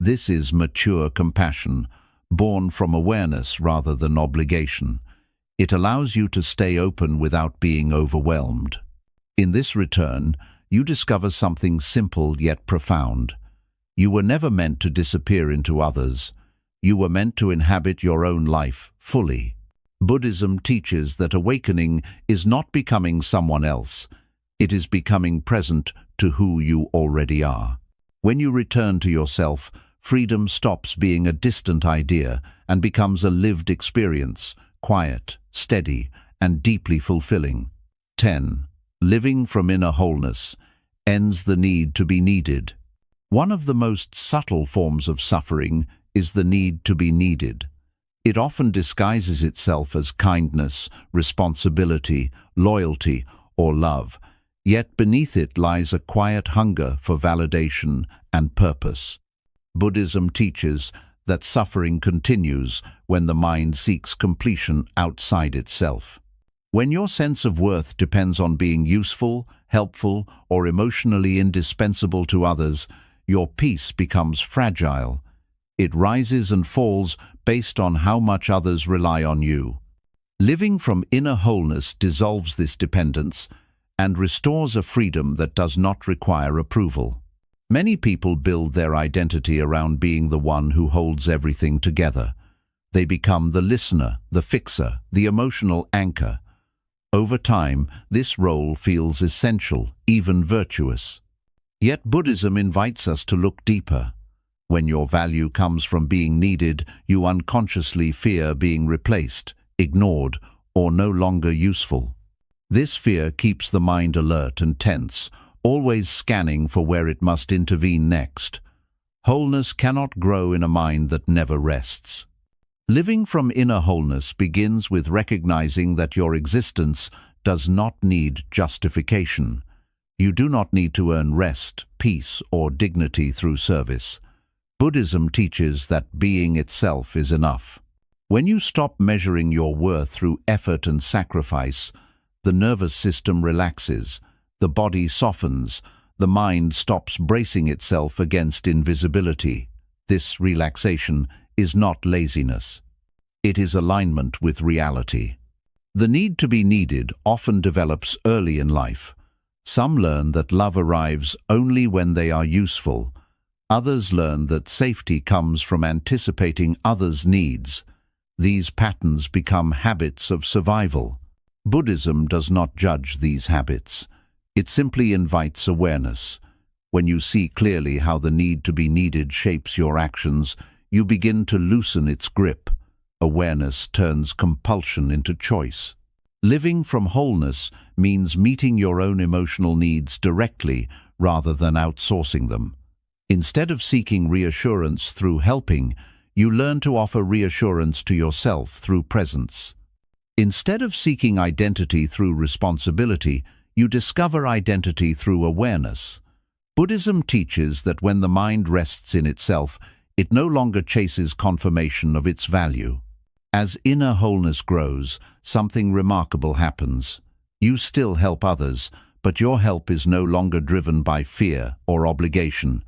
This is mature compassion, born from awareness rather than obligation. It allows you to stay open without being overwhelmed. In this return, you discover something simple yet profound. You were never meant to disappear into others. You were meant to inhabit your own life fully. Buddhism teaches that awakening is not becoming someone else. It is becoming present to who you already are. When you return to yourself, freedom stops being a distant idea and becomes a lived experience, quiet, steady, and deeply fulfilling. 10. Living from inner wholeness ends the need to be needed. One of the most subtle forms of suffering is the need to be needed. It often disguises itself as kindness, responsibility, loyalty, or love. Yet beneath it lies a quiet hunger for validation and purpose. Buddhism teaches that suffering continues when the mind seeks completion outside itself. When your sense of worth depends on being useful, helpful, or emotionally indispensable to others, your peace becomes fragile. It rises and falls based on how much others rely on you. Living from inner wholeness dissolves this dependence and restores a freedom that does not require approval. Many people build their identity around being the one who holds everything together. They become the listener, the fixer, the emotional anchor. Over time, this role feels essential, even virtuous. Yet Buddhism invites us to look deeper. When your value comes from being needed, you unconsciously fear being replaced, ignored, or no longer useful. This fear keeps the mind alert and tense, always scanning for where it must intervene next. Wholeness cannot grow in a mind that never rests. Living from inner wholeness begins with recognizing that your existence does not need justification. You do not need to earn rest, peace, or dignity through service. Buddhism teaches that being itself is enough. When you stop measuring your worth through effort and sacrifice, the nervous system relaxes, the body softens, the mind stops bracing itself against invisibility. This relaxation is not laziness. It is alignment with reality. The need to be needed often develops early in life. Some learn that love arrives only when they are useful. Others learn that safety comes from anticipating others' needs. These patterns become habits of survival. Buddhism does not judge these habits. It simply invites awareness. When you see clearly how the need to be needed shapes your actions, you begin to loosen its grip. Awareness turns compulsion into choice. Living from wholeness means meeting your own emotional needs directly rather than outsourcing them. Instead of seeking reassurance through helping, you learn to offer reassurance to yourself through presence. Instead of seeking identity through responsibility, you discover identity through awareness. Buddhism teaches that when the mind rests in itself, it no longer chases confirmation of its value. As inner wholeness grows, something remarkable happens. You still help others, but your help is no longer driven by fear or obligation.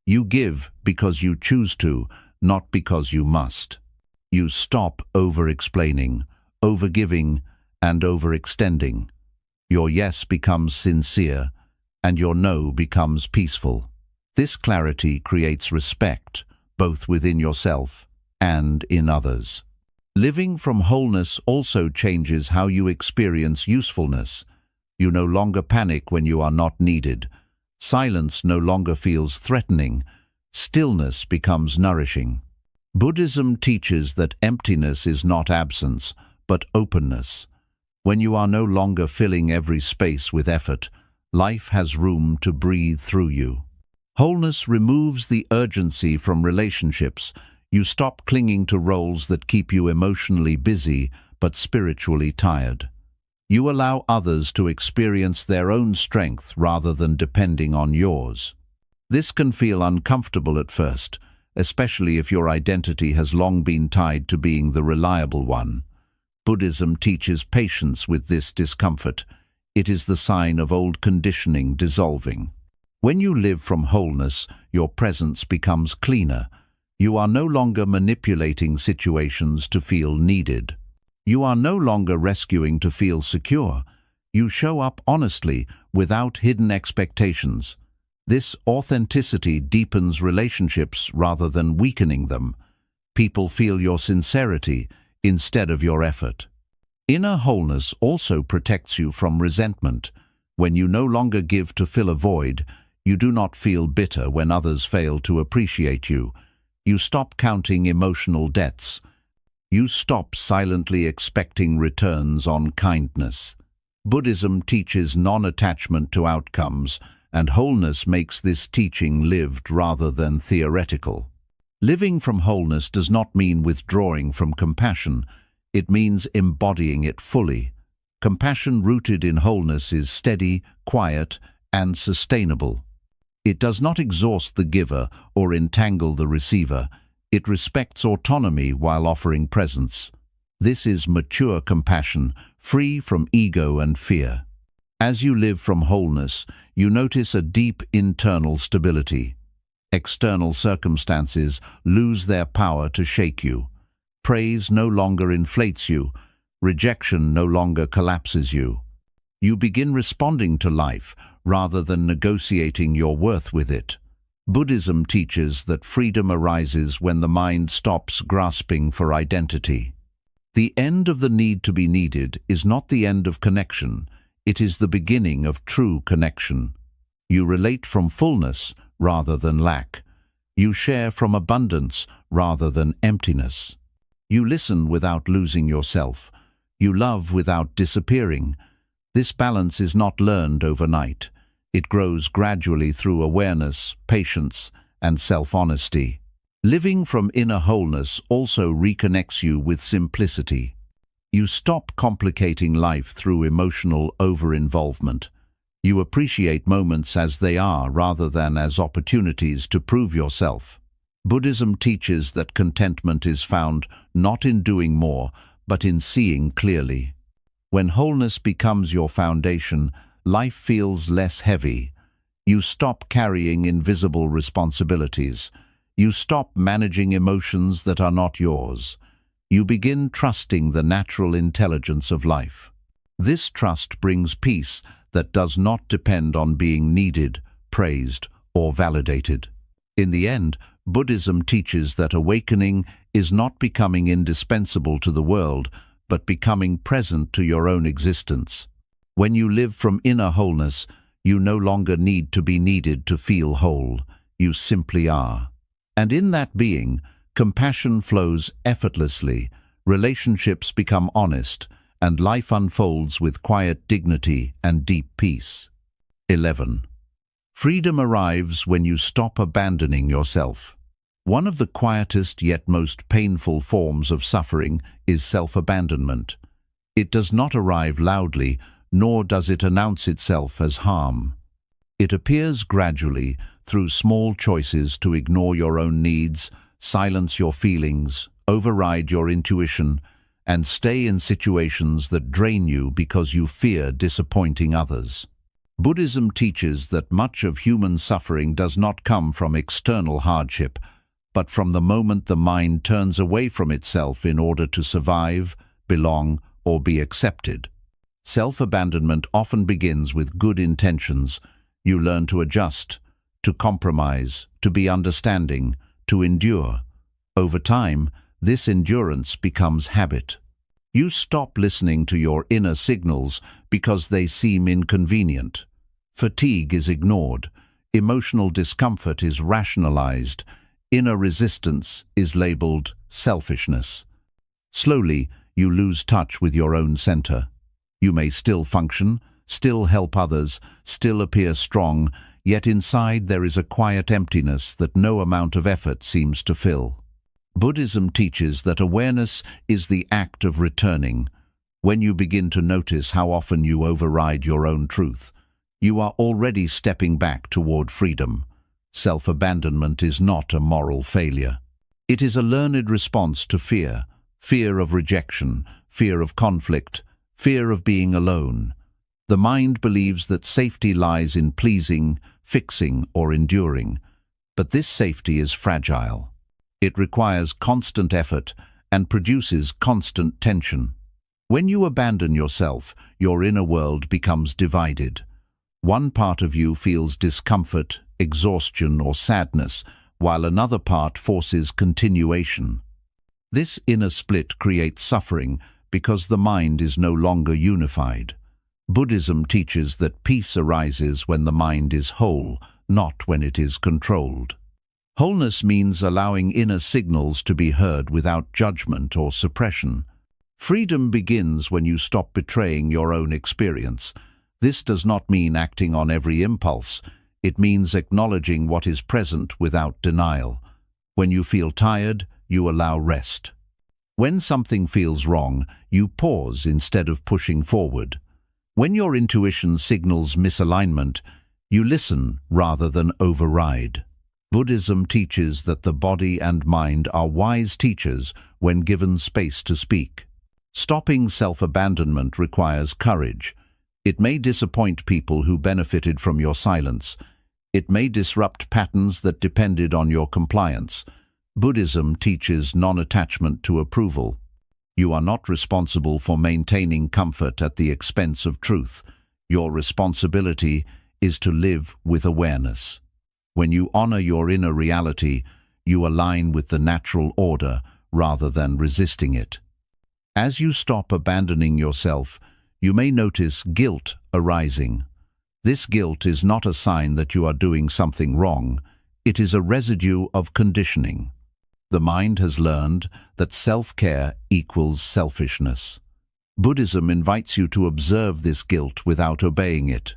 You give because you choose to, not because you must. You stop over-explaining, over-giving, and overextending. Your yes becomes sincere, and your no becomes peaceful. This clarity creates respect, both within yourself and in others. Living from wholeness also changes how you experience usefulness. You no longer panic when you are not needed. Silence no longer feels threatening. Stillness becomes nourishing. Buddhism teaches that emptiness is not absence, but openness. When you are no longer filling every space with effort, life has room to breathe through you. Wholeness removes the urgency from relationships. You stop clinging to roles that keep you emotionally busy but spiritually tired. You allow others to experience their own strength rather than depending on yours. This can feel uncomfortable at first, especially if your identity has long been tied to being the reliable one. Buddhism teaches patience with this discomfort. It is the sign of old conditioning dissolving. When you live from wholeness, your presence becomes cleaner. You are no longer manipulating situations to feel needed. You are no longer rescuing to feel secure. You show up honestly, without hidden expectations. This authenticity deepens relationships rather than weakening them. People feel your sincerity instead of your effort. Inner wholeness also protects you from resentment. When you no longer give to fill a void, you do not feel bitter when others fail to appreciate you. You stop counting emotional debts. You stop silently expecting returns on kindness. Buddhism teaches non-attachment to outcomes, and wholeness makes this teaching lived rather than theoretical. Living from wholeness does not mean withdrawing from compassion. It means embodying it fully. Compassion rooted in wholeness is steady, quiet, and sustainable. It does not exhaust the giver or entangle the receiver. It respects autonomy while offering presence. This is mature compassion, free from ego and fear. As you live from wholeness, you notice a deep internal stability. External circumstances lose their power to shake you. Praise no longer inflates you. Rejection no longer collapses you. You begin responding to life rather than negotiating your worth with it. Buddhism teaches that freedom arises when the mind stops grasping for identity. The end of the need to be needed is not the end of connection. It is the beginning of true connection. You relate from fullness rather than lack. You share from abundance rather than emptiness. You listen without losing yourself. You love without disappearing. This balance is not learned overnight. It grows gradually through awareness, patience, and self-honesty. Living from inner wholeness also reconnects you with simplicity. You stop complicating life through emotional over-involvement. You appreciate moments as they are rather than as opportunities to prove yourself. Buddhism teaches that contentment is found not in doing more, but in seeing clearly. When wholeness becomes your foundation, life feels less heavy. You stop carrying invisible responsibilities. You stop managing emotions that are not yours. You begin trusting the natural intelligence of life. This trust brings peace that does not depend on being needed, praised, or validated. In the end, Buddhism teaches that awakening is not becoming indispensable to the world, but becoming present to your own existence. When you live from inner wholeness, you no longer need to be needed to feel whole. You simply are. And in that being, Compassion flows effortlessly, relationships become honest, and life unfolds with quiet dignity and deep peace. 11. Freedom arrives when you stop abandoning yourself. One of the quietest yet most painful forms of suffering is self-abandonment. It does not arrive loudly, nor does it announce itself as harm. It appears gradually through small choices to ignore your own needs, silence your feelings, override your intuition, and stay in situations that drain you because you fear disappointing others. Buddhism teaches that much of human suffering does not come from external hardship, but from the moment the mind turns away from itself in order to survive, belong, or be accepted. Self-abandonment often begins with good intentions. You learn to adjust, to compromise, to be understanding, to endure. Over time, this endurance becomes habit. You stop listening to your inner signals because they seem inconvenient. Fatigue is ignored. Emotional discomfort is rationalized. Inner resistance is labeled selfishness. Slowly, you lose touch with your own center. You may still function, still help others, still appear strong, yet inside there is a quiet emptiness that no amount of effort seems to fill. Buddhism teaches that awareness is the act of returning. When you begin to notice how often you override your own truth, you are already stepping back toward freedom. Self-abandonment is not a moral failure. It is a learned response to fear, fear of rejection, fear of conflict, fear of being alone. The mind believes that safety lies in pleasing, fixing, or enduring, but this safety is fragile. It requires constant effort and produces constant tension. When you abandon yourself, your inner world becomes divided. One part of you feels discomfort, exhaustion, or sadness, while another part forces continuation. This inner split creates suffering because the mind is no longer unified. Buddhism teaches that peace arises when the mind is whole, not when it is controlled. Wholeness means allowing inner signals to be heard without judgment or suppression. Freedom begins when you stop betraying your own experience. This does not mean acting on every impulse. It means acknowledging what is present without denial. When you feel tired, you allow rest. When something feels wrong, you pause instead of pushing forward. When your intuition signals misalignment, you listen rather than override. Buddhism teaches that the body and mind are wise teachers when given space to speak. Stopping self-abandonment requires courage. It may disappoint people who benefited from your silence. It may disrupt patterns that depended on your compliance. Buddhism teaches non-attachment to approval. You are not responsible for maintaining comfort at the expense of truth. Your responsibility is to live with awareness. When you honor your inner reality, you align with the natural order rather than resisting it. As you stop abandoning yourself, you may notice guilt arising. This guilt is not a sign that you are doing something wrong. It is a residue of conditioning. The mind has learned that self-care equals selfishness. Buddhism invites you to observe this guilt without obeying it.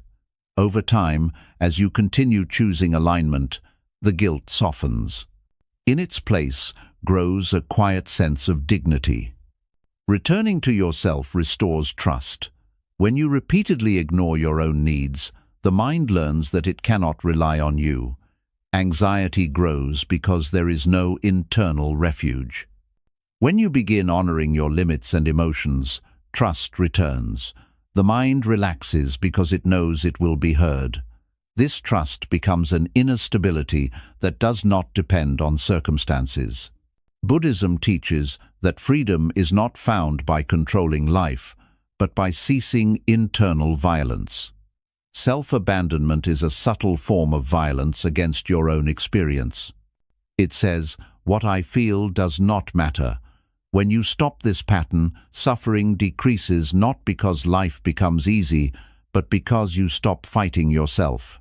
Over time, as you continue choosing alignment, the guilt softens. In its place grows a quiet sense of dignity. Returning to yourself restores trust. When you repeatedly ignore your own needs, the mind learns that it cannot rely on you. Anxiety grows because there is no internal refuge. When you begin honoring your limits and emotions, trust returns. The mind relaxes because it knows it will be heard. This trust becomes an inner stability that does not depend on circumstances. Buddhism teaches that freedom is not found by controlling life, but by ceasing internal violence. Self-abandonment is a subtle form of violence against your own experience. It says, "What I feel does not matter." When you stop this pattern, suffering decreases not because life becomes easy, but because you stop fighting yourself.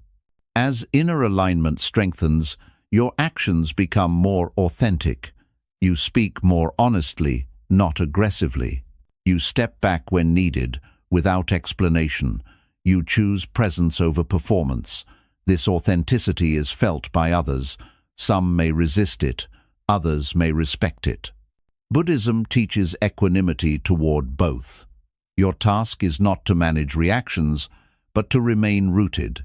As inner alignment strengthens, your actions become more authentic. You speak more honestly, not aggressively. You step back when needed, without explanation. You choose presence over performance. This authenticity is felt by others. Some may resist it, others may respect it. Buddhism teaches equanimity toward both. Your task is not to manage reactions, but to remain rooted.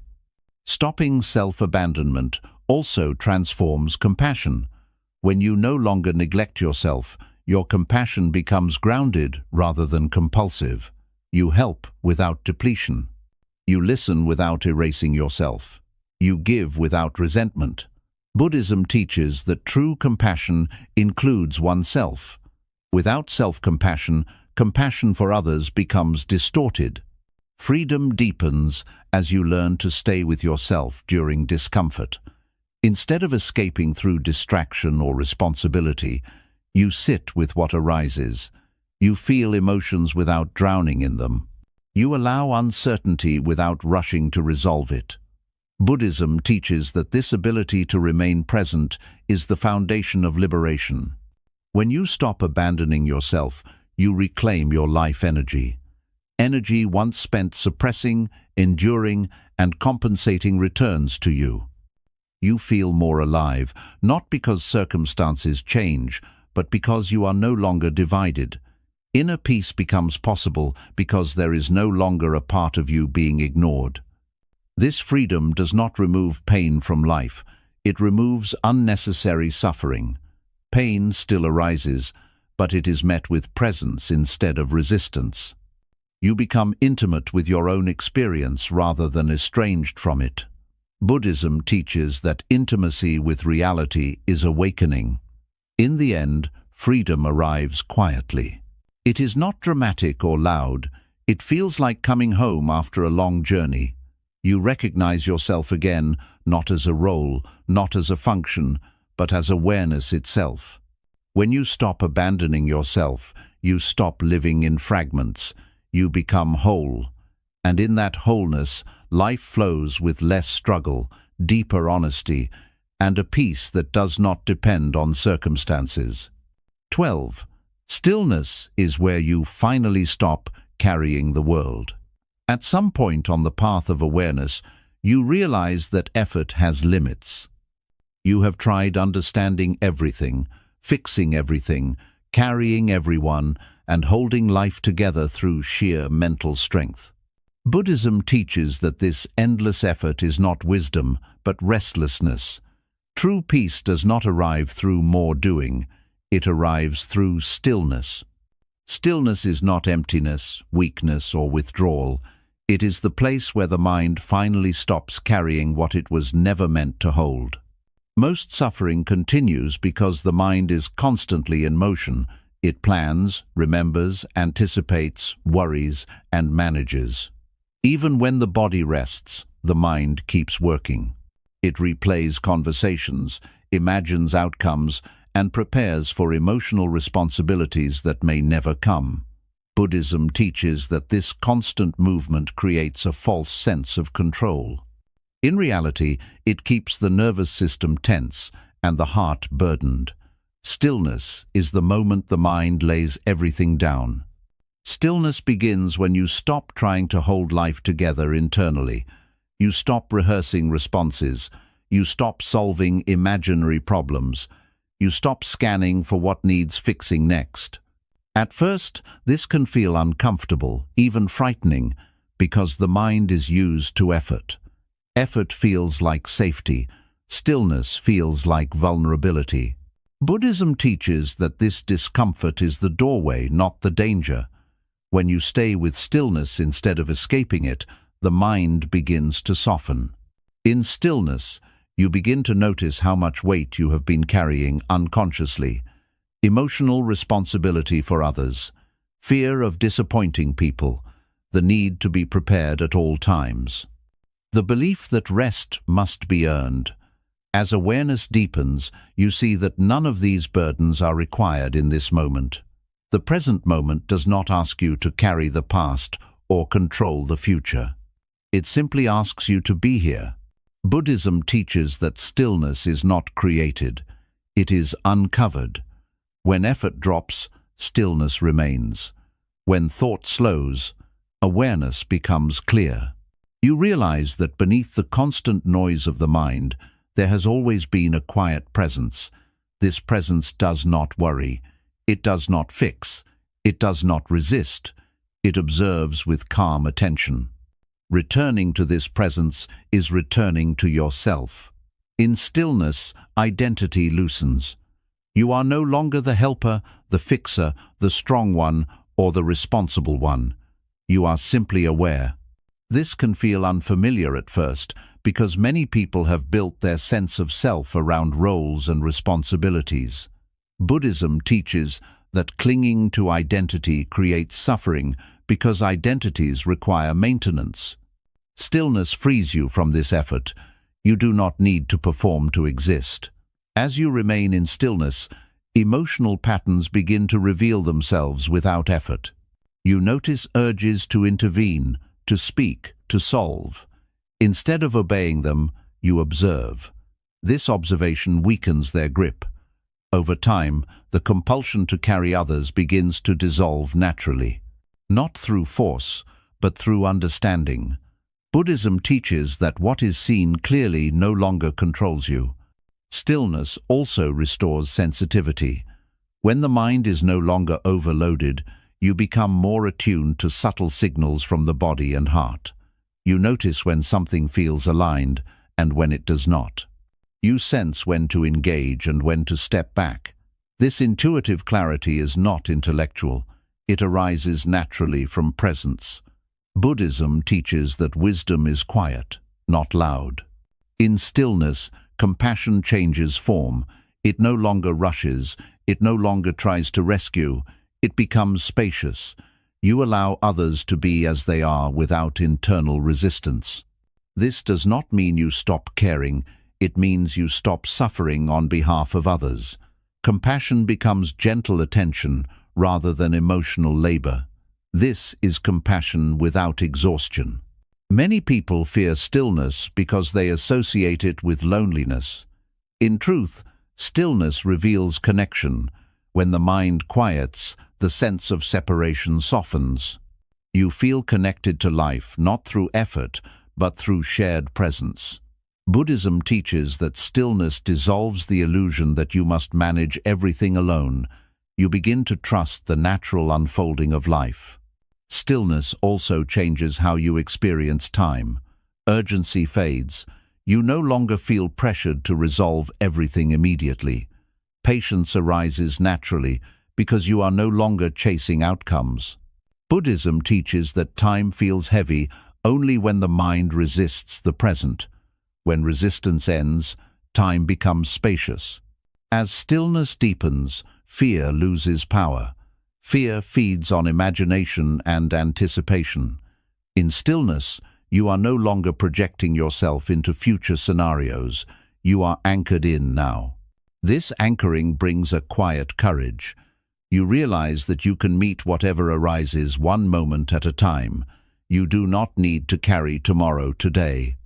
Stopping self-abandonment also transforms compassion. When you no longer neglect yourself, your compassion becomes grounded rather than compulsive. You help without depletion. You listen without erasing yourself. You give without resentment. Buddhism teaches that true compassion includes oneself. Without self-compassion, compassion for others becomes distorted. Freedom deepens as you learn to stay with yourself during discomfort. Instead of escaping through distraction or responsibility, you sit with what arises. You feel emotions without drowning in them. You allow uncertainty without rushing to resolve it. Buddhism teaches that this ability to remain present is the foundation of liberation. When you stop abandoning yourself, you reclaim your life energy. Energy once spent suppressing, enduring, and compensating returns to you. You feel more alive, not because circumstances change, but because you are no longer divided. Inner peace becomes possible because there is no longer a part of you being ignored. This freedom does not remove pain from life. It removes unnecessary suffering. Pain still arises, but it is met with presence instead of resistance. You become intimate with your own experience rather than estranged from it. Buddhism teaches that intimacy with reality is awakening. In the end, freedom arrives quietly. It is not dramatic or loud. It feels like coming home after a long journey. You recognize yourself again, not as a role, not as a function, but as awareness itself. When you stop abandoning yourself, you stop living in fragments. You become whole. And in that wholeness, life flows with less struggle, deeper honesty, and a peace that does not depend on circumstances. 12. Stillness is where you finally stop carrying the world. At some point on the path of awareness, you realize that effort has limits. You have tried understanding everything, fixing everything, carrying everyone, and holding life together through sheer mental strength. Buddhism teaches that this endless effort is not wisdom, but restlessness. True peace does not arrive through more doing. It arrives through stillness. Stillness is not emptiness, weakness, or withdrawal. It is the place where the mind finally stops carrying what it was never meant to hold. Most suffering continues because the mind is constantly in motion. It plans, remembers, anticipates, worries, and manages. Even when the body rests, the mind keeps working. It replays conversations, imagines outcomes, and prepares for emotional responsibilities that may never come. Buddhism teaches that this constant movement creates a false sense of control. In reality, it keeps the nervous system tense and the heart burdened. Stillness is the moment the mind lays everything down. Stillness begins when you stop trying to hold life together internally. You stop rehearsing responses. You stop solving imaginary problems. You stop scanning for what needs fixing next. At first, this can feel uncomfortable, even frightening, because the mind is used to effort. Effort feels like safety. Stillness feels like vulnerability. Buddhism teaches that this discomfort is the doorway, not the danger. When you stay with stillness instead of escaping it, the mind begins to soften. In stillness, you begin to notice how much weight you have been carrying unconsciously. Emotional responsibility for others, fear of disappointing people, the need to be prepared at all times. The belief that rest must be earned. As awareness deepens, you see that none of these burdens are required in this moment. The present moment does not ask you to carry the past or control the future. It simply asks you to be here. Buddhism teaches that stillness is not created. It is uncovered. When effort drops, stillness remains. When thought slows, awareness becomes clear. You realize that beneath the constant noise of the mind, there has always been a quiet presence. This presence does not worry. It does not fix. It does not resist. It observes with calm attention. Returning to this presence is returning to yourself. In stillness, identity loosens. You are no longer the helper, the fixer, the strong one, or the responsible one. You are simply aware. This can feel unfamiliar at first because many people have built their sense of self around roles and responsibilities. Buddhism teaches that clinging to identity creates suffering because identities require maintenance. Stillness frees you from this effort. You do not need to perform to exist. As you remain in stillness, emotional patterns begin to reveal themselves without effort. You notice urges to intervene, to speak, to solve. Instead of obeying them, you observe. This observation weakens their grip. Over time, the compulsion to carry others begins to dissolve naturally. Not through force, but through understanding. Buddhism teaches that what is seen clearly no longer controls you. Stillness also restores sensitivity. When the mind is no longer overloaded, you become more attuned to subtle signals from the body and heart. You notice when something feels aligned and when it does not. You sense when to engage and when to step back. This intuitive clarity is not intellectual. It arises naturally from presence. Buddhism teaches that wisdom is quiet, not loud. In stillness, compassion changes form. It no longer rushes. It no longer tries to rescue. It becomes spacious. You allow others to be as they are without internal resistance. This does not mean you stop caring. It means you stop suffering on behalf of others. Compassion becomes gentle attention rather than emotional labor. This is compassion without exhaustion. Many people fear stillness because they associate it with loneliness. In truth, stillness reveals connection. When the mind quiets, the sense of separation softens. You feel connected to life not through effort, but through shared presence. Buddhism teaches that stillness dissolves the illusion that you must manage everything alone. You begin to trust the natural unfolding of life. Stillness also changes how you experience time. Urgency fades. You no longer feel pressured to resolve everything immediately. Patience arises naturally because you are no longer chasing outcomes. Buddhism teaches that time feels heavy only when the mind resists the present. When resistance ends, time becomes spacious. As stillness deepens, fear loses power. Fear feeds on imagination and anticipation. In stillness, you are no longer projecting yourself into future scenarios. You are anchored in now. This anchoring brings a quiet courage. You realize that you can meet whatever arises one moment at a time. You do not need to carry tomorrow today.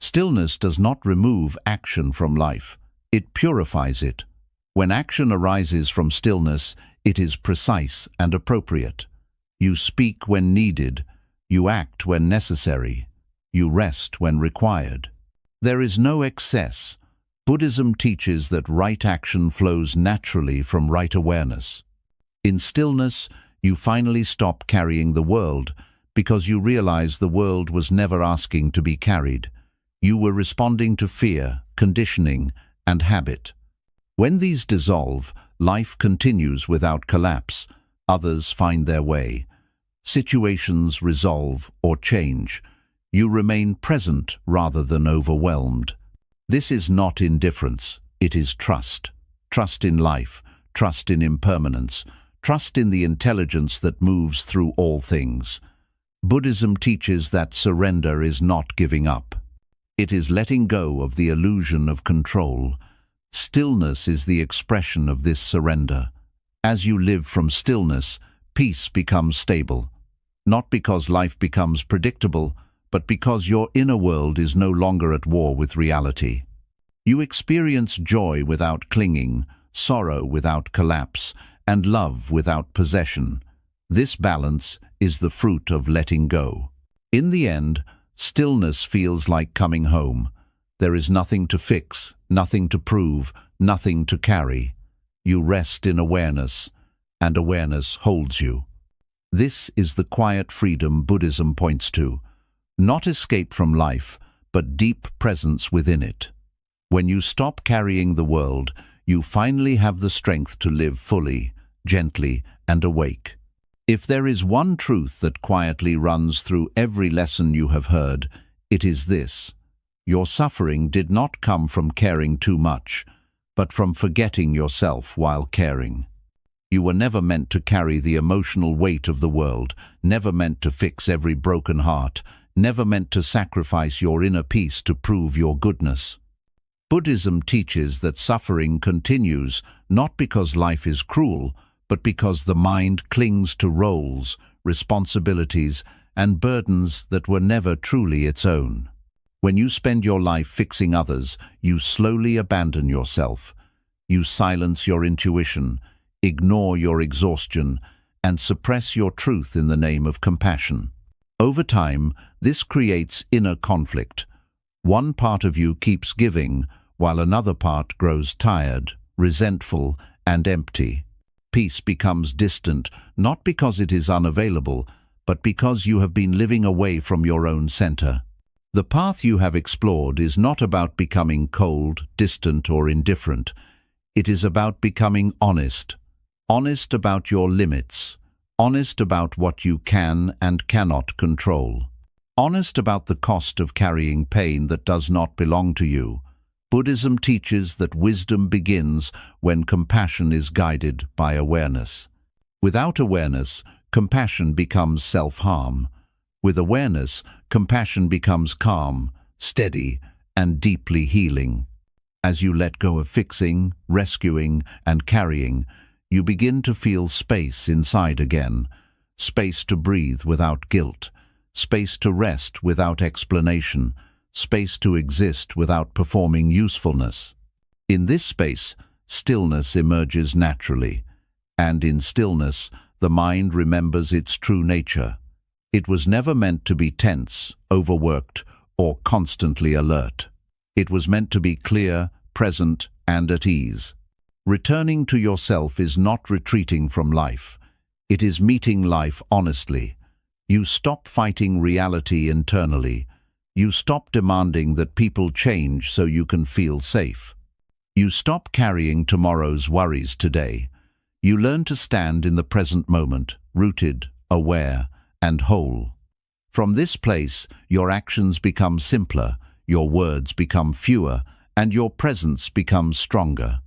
Stillness does not remove action from life. It purifies it. When action arises from stillness, it is precise and appropriate. You speak when needed. You act when necessary. You rest when required. There is no excess. Buddhism teaches that right action flows naturally from right awareness. In stillness, you finally stop carrying the world because you realize the world was never asking to be carried. You were responding to fear, conditioning, and habit. When these dissolve, life continues without collapse. Others find their way. Situations resolve or change. You remain present rather than overwhelmed. This is not indifference. It is trust. Trust in life. Trust in impermanence. Trust in the intelligence that moves through all things. Buddhism teaches that surrender is not giving up. It is letting go of the illusion of control. Stillness is the expression of this surrender. As you live from stillness, peace becomes stable. Not because life becomes predictable, but because your inner world is no longer at war with reality. You experience joy without clinging, sorrow without collapse, and love without possession. This balance is the fruit of letting go. In the end, stillness feels like coming home. There is nothing to fix, nothing to prove, nothing to carry. You rest in awareness, and awareness holds you. This is the quiet freedom Buddhism points to. Not escape from life, but deep presence within it. When you stop carrying the world, you finally have the strength to live fully, gently, and awake. If there is one truth that quietly runs through every lesson you have heard, it is this: your suffering did not come from caring too much, but from forgetting yourself while caring. You were never meant to carry the emotional weight of the world, never meant to fix every broken heart, never meant to sacrifice your inner peace to prove your goodness. Buddhism teaches that suffering continues not because life is cruel, but because the mind clings to roles, responsibilities, and burdens that were never truly its own. When you spend your life fixing others, you slowly abandon yourself. You silence your intuition, ignore your exhaustion, and suppress your truth in the name of compassion. Over time, this creates inner conflict. One part of you keeps giving, while another part grows tired, resentful, and empty. Peace becomes distant, not because it is unavailable, but because you have been living away from your own center. The path you have explored is not about becoming cold, distant, or indifferent. It is about becoming honest. Honest about your limits. Honest about what you can and cannot control. Honest about the cost of carrying pain that does not belong to you. Buddhism teaches that wisdom begins when compassion is guided by awareness. Without awareness, compassion becomes self-harm. With awareness, compassion becomes calm, steady, and deeply healing. As you let go of fixing, rescuing, and carrying, you begin to feel space inside again. Space to breathe without guilt. Space to rest without explanation. Space to exist without performing usefulness. In this space, stillness emerges naturally, and in stillness, the mind remembers its true nature. It was never meant to be tense, overworked, or constantly alert. It was meant to be clear, present, and at ease. Returning to yourself is not retreating from life. It is meeting life honestly. You stop fighting reality internally. You stop demanding that people change so you can feel safe. You stop carrying tomorrow's worries today. You learn to stand in the present moment, rooted, aware, and whole. From this place, your actions become simpler, your words become fewer, and your presence becomes stronger.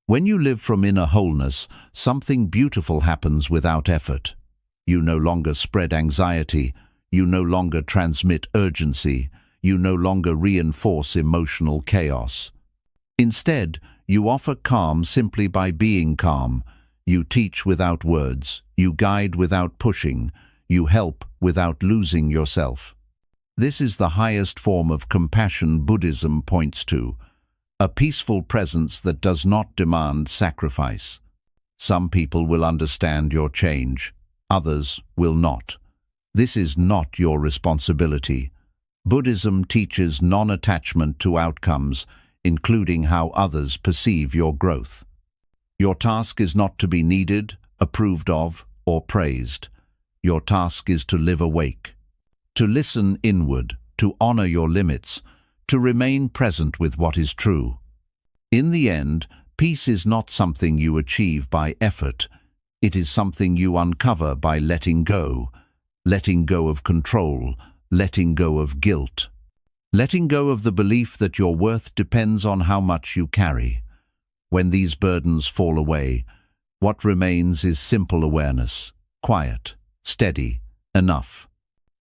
When you live from inner wholeness, something beautiful happens without effort. You no longer spread anxiety. You no longer transmit urgency. You no longer reinforce emotional chaos. Instead, you offer calm simply by being calm. You teach without words. You guide without pushing. You help without losing yourself. This is the highest form of compassion Buddhism points to, a peaceful presence that does not demand sacrifice. Some people will understand your change. Others will not. This is not your responsibility. Buddhism teaches non-attachment to outcomes, including how others perceive your growth. Your task is not to be needed, approved of, or praised. Your task is to live awake, to listen inward, to honor your limits, to remain present with what is true. In the end, peace is not something you achieve by effort. It is something you uncover by letting go of control, letting go of guilt, letting go of the belief that your worth depends on how much you carry. When these burdens fall away, what remains is simple awareness, quiet, steady, enough.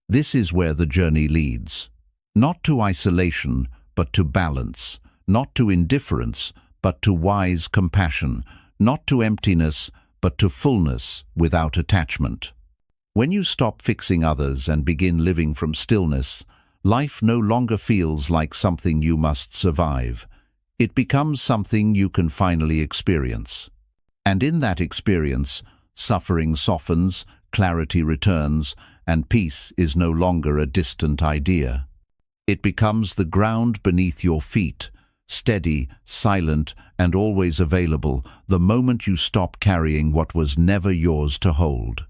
This is where the journey leads. Not to isolation, but to balance. Not to indifference, but to wise compassion. Not to emptiness, but to fullness without attachment. When you stop fixing others and begin living from stillness, life no longer feels like something you must survive. It becomes something you can finally experience. And in that experience, suffering softens, clarity returns, and peace is no longer a distant idea. It becomes the ground beneath your feet, steady, silent, and always available the moment you stop carrying what was never yours to hold.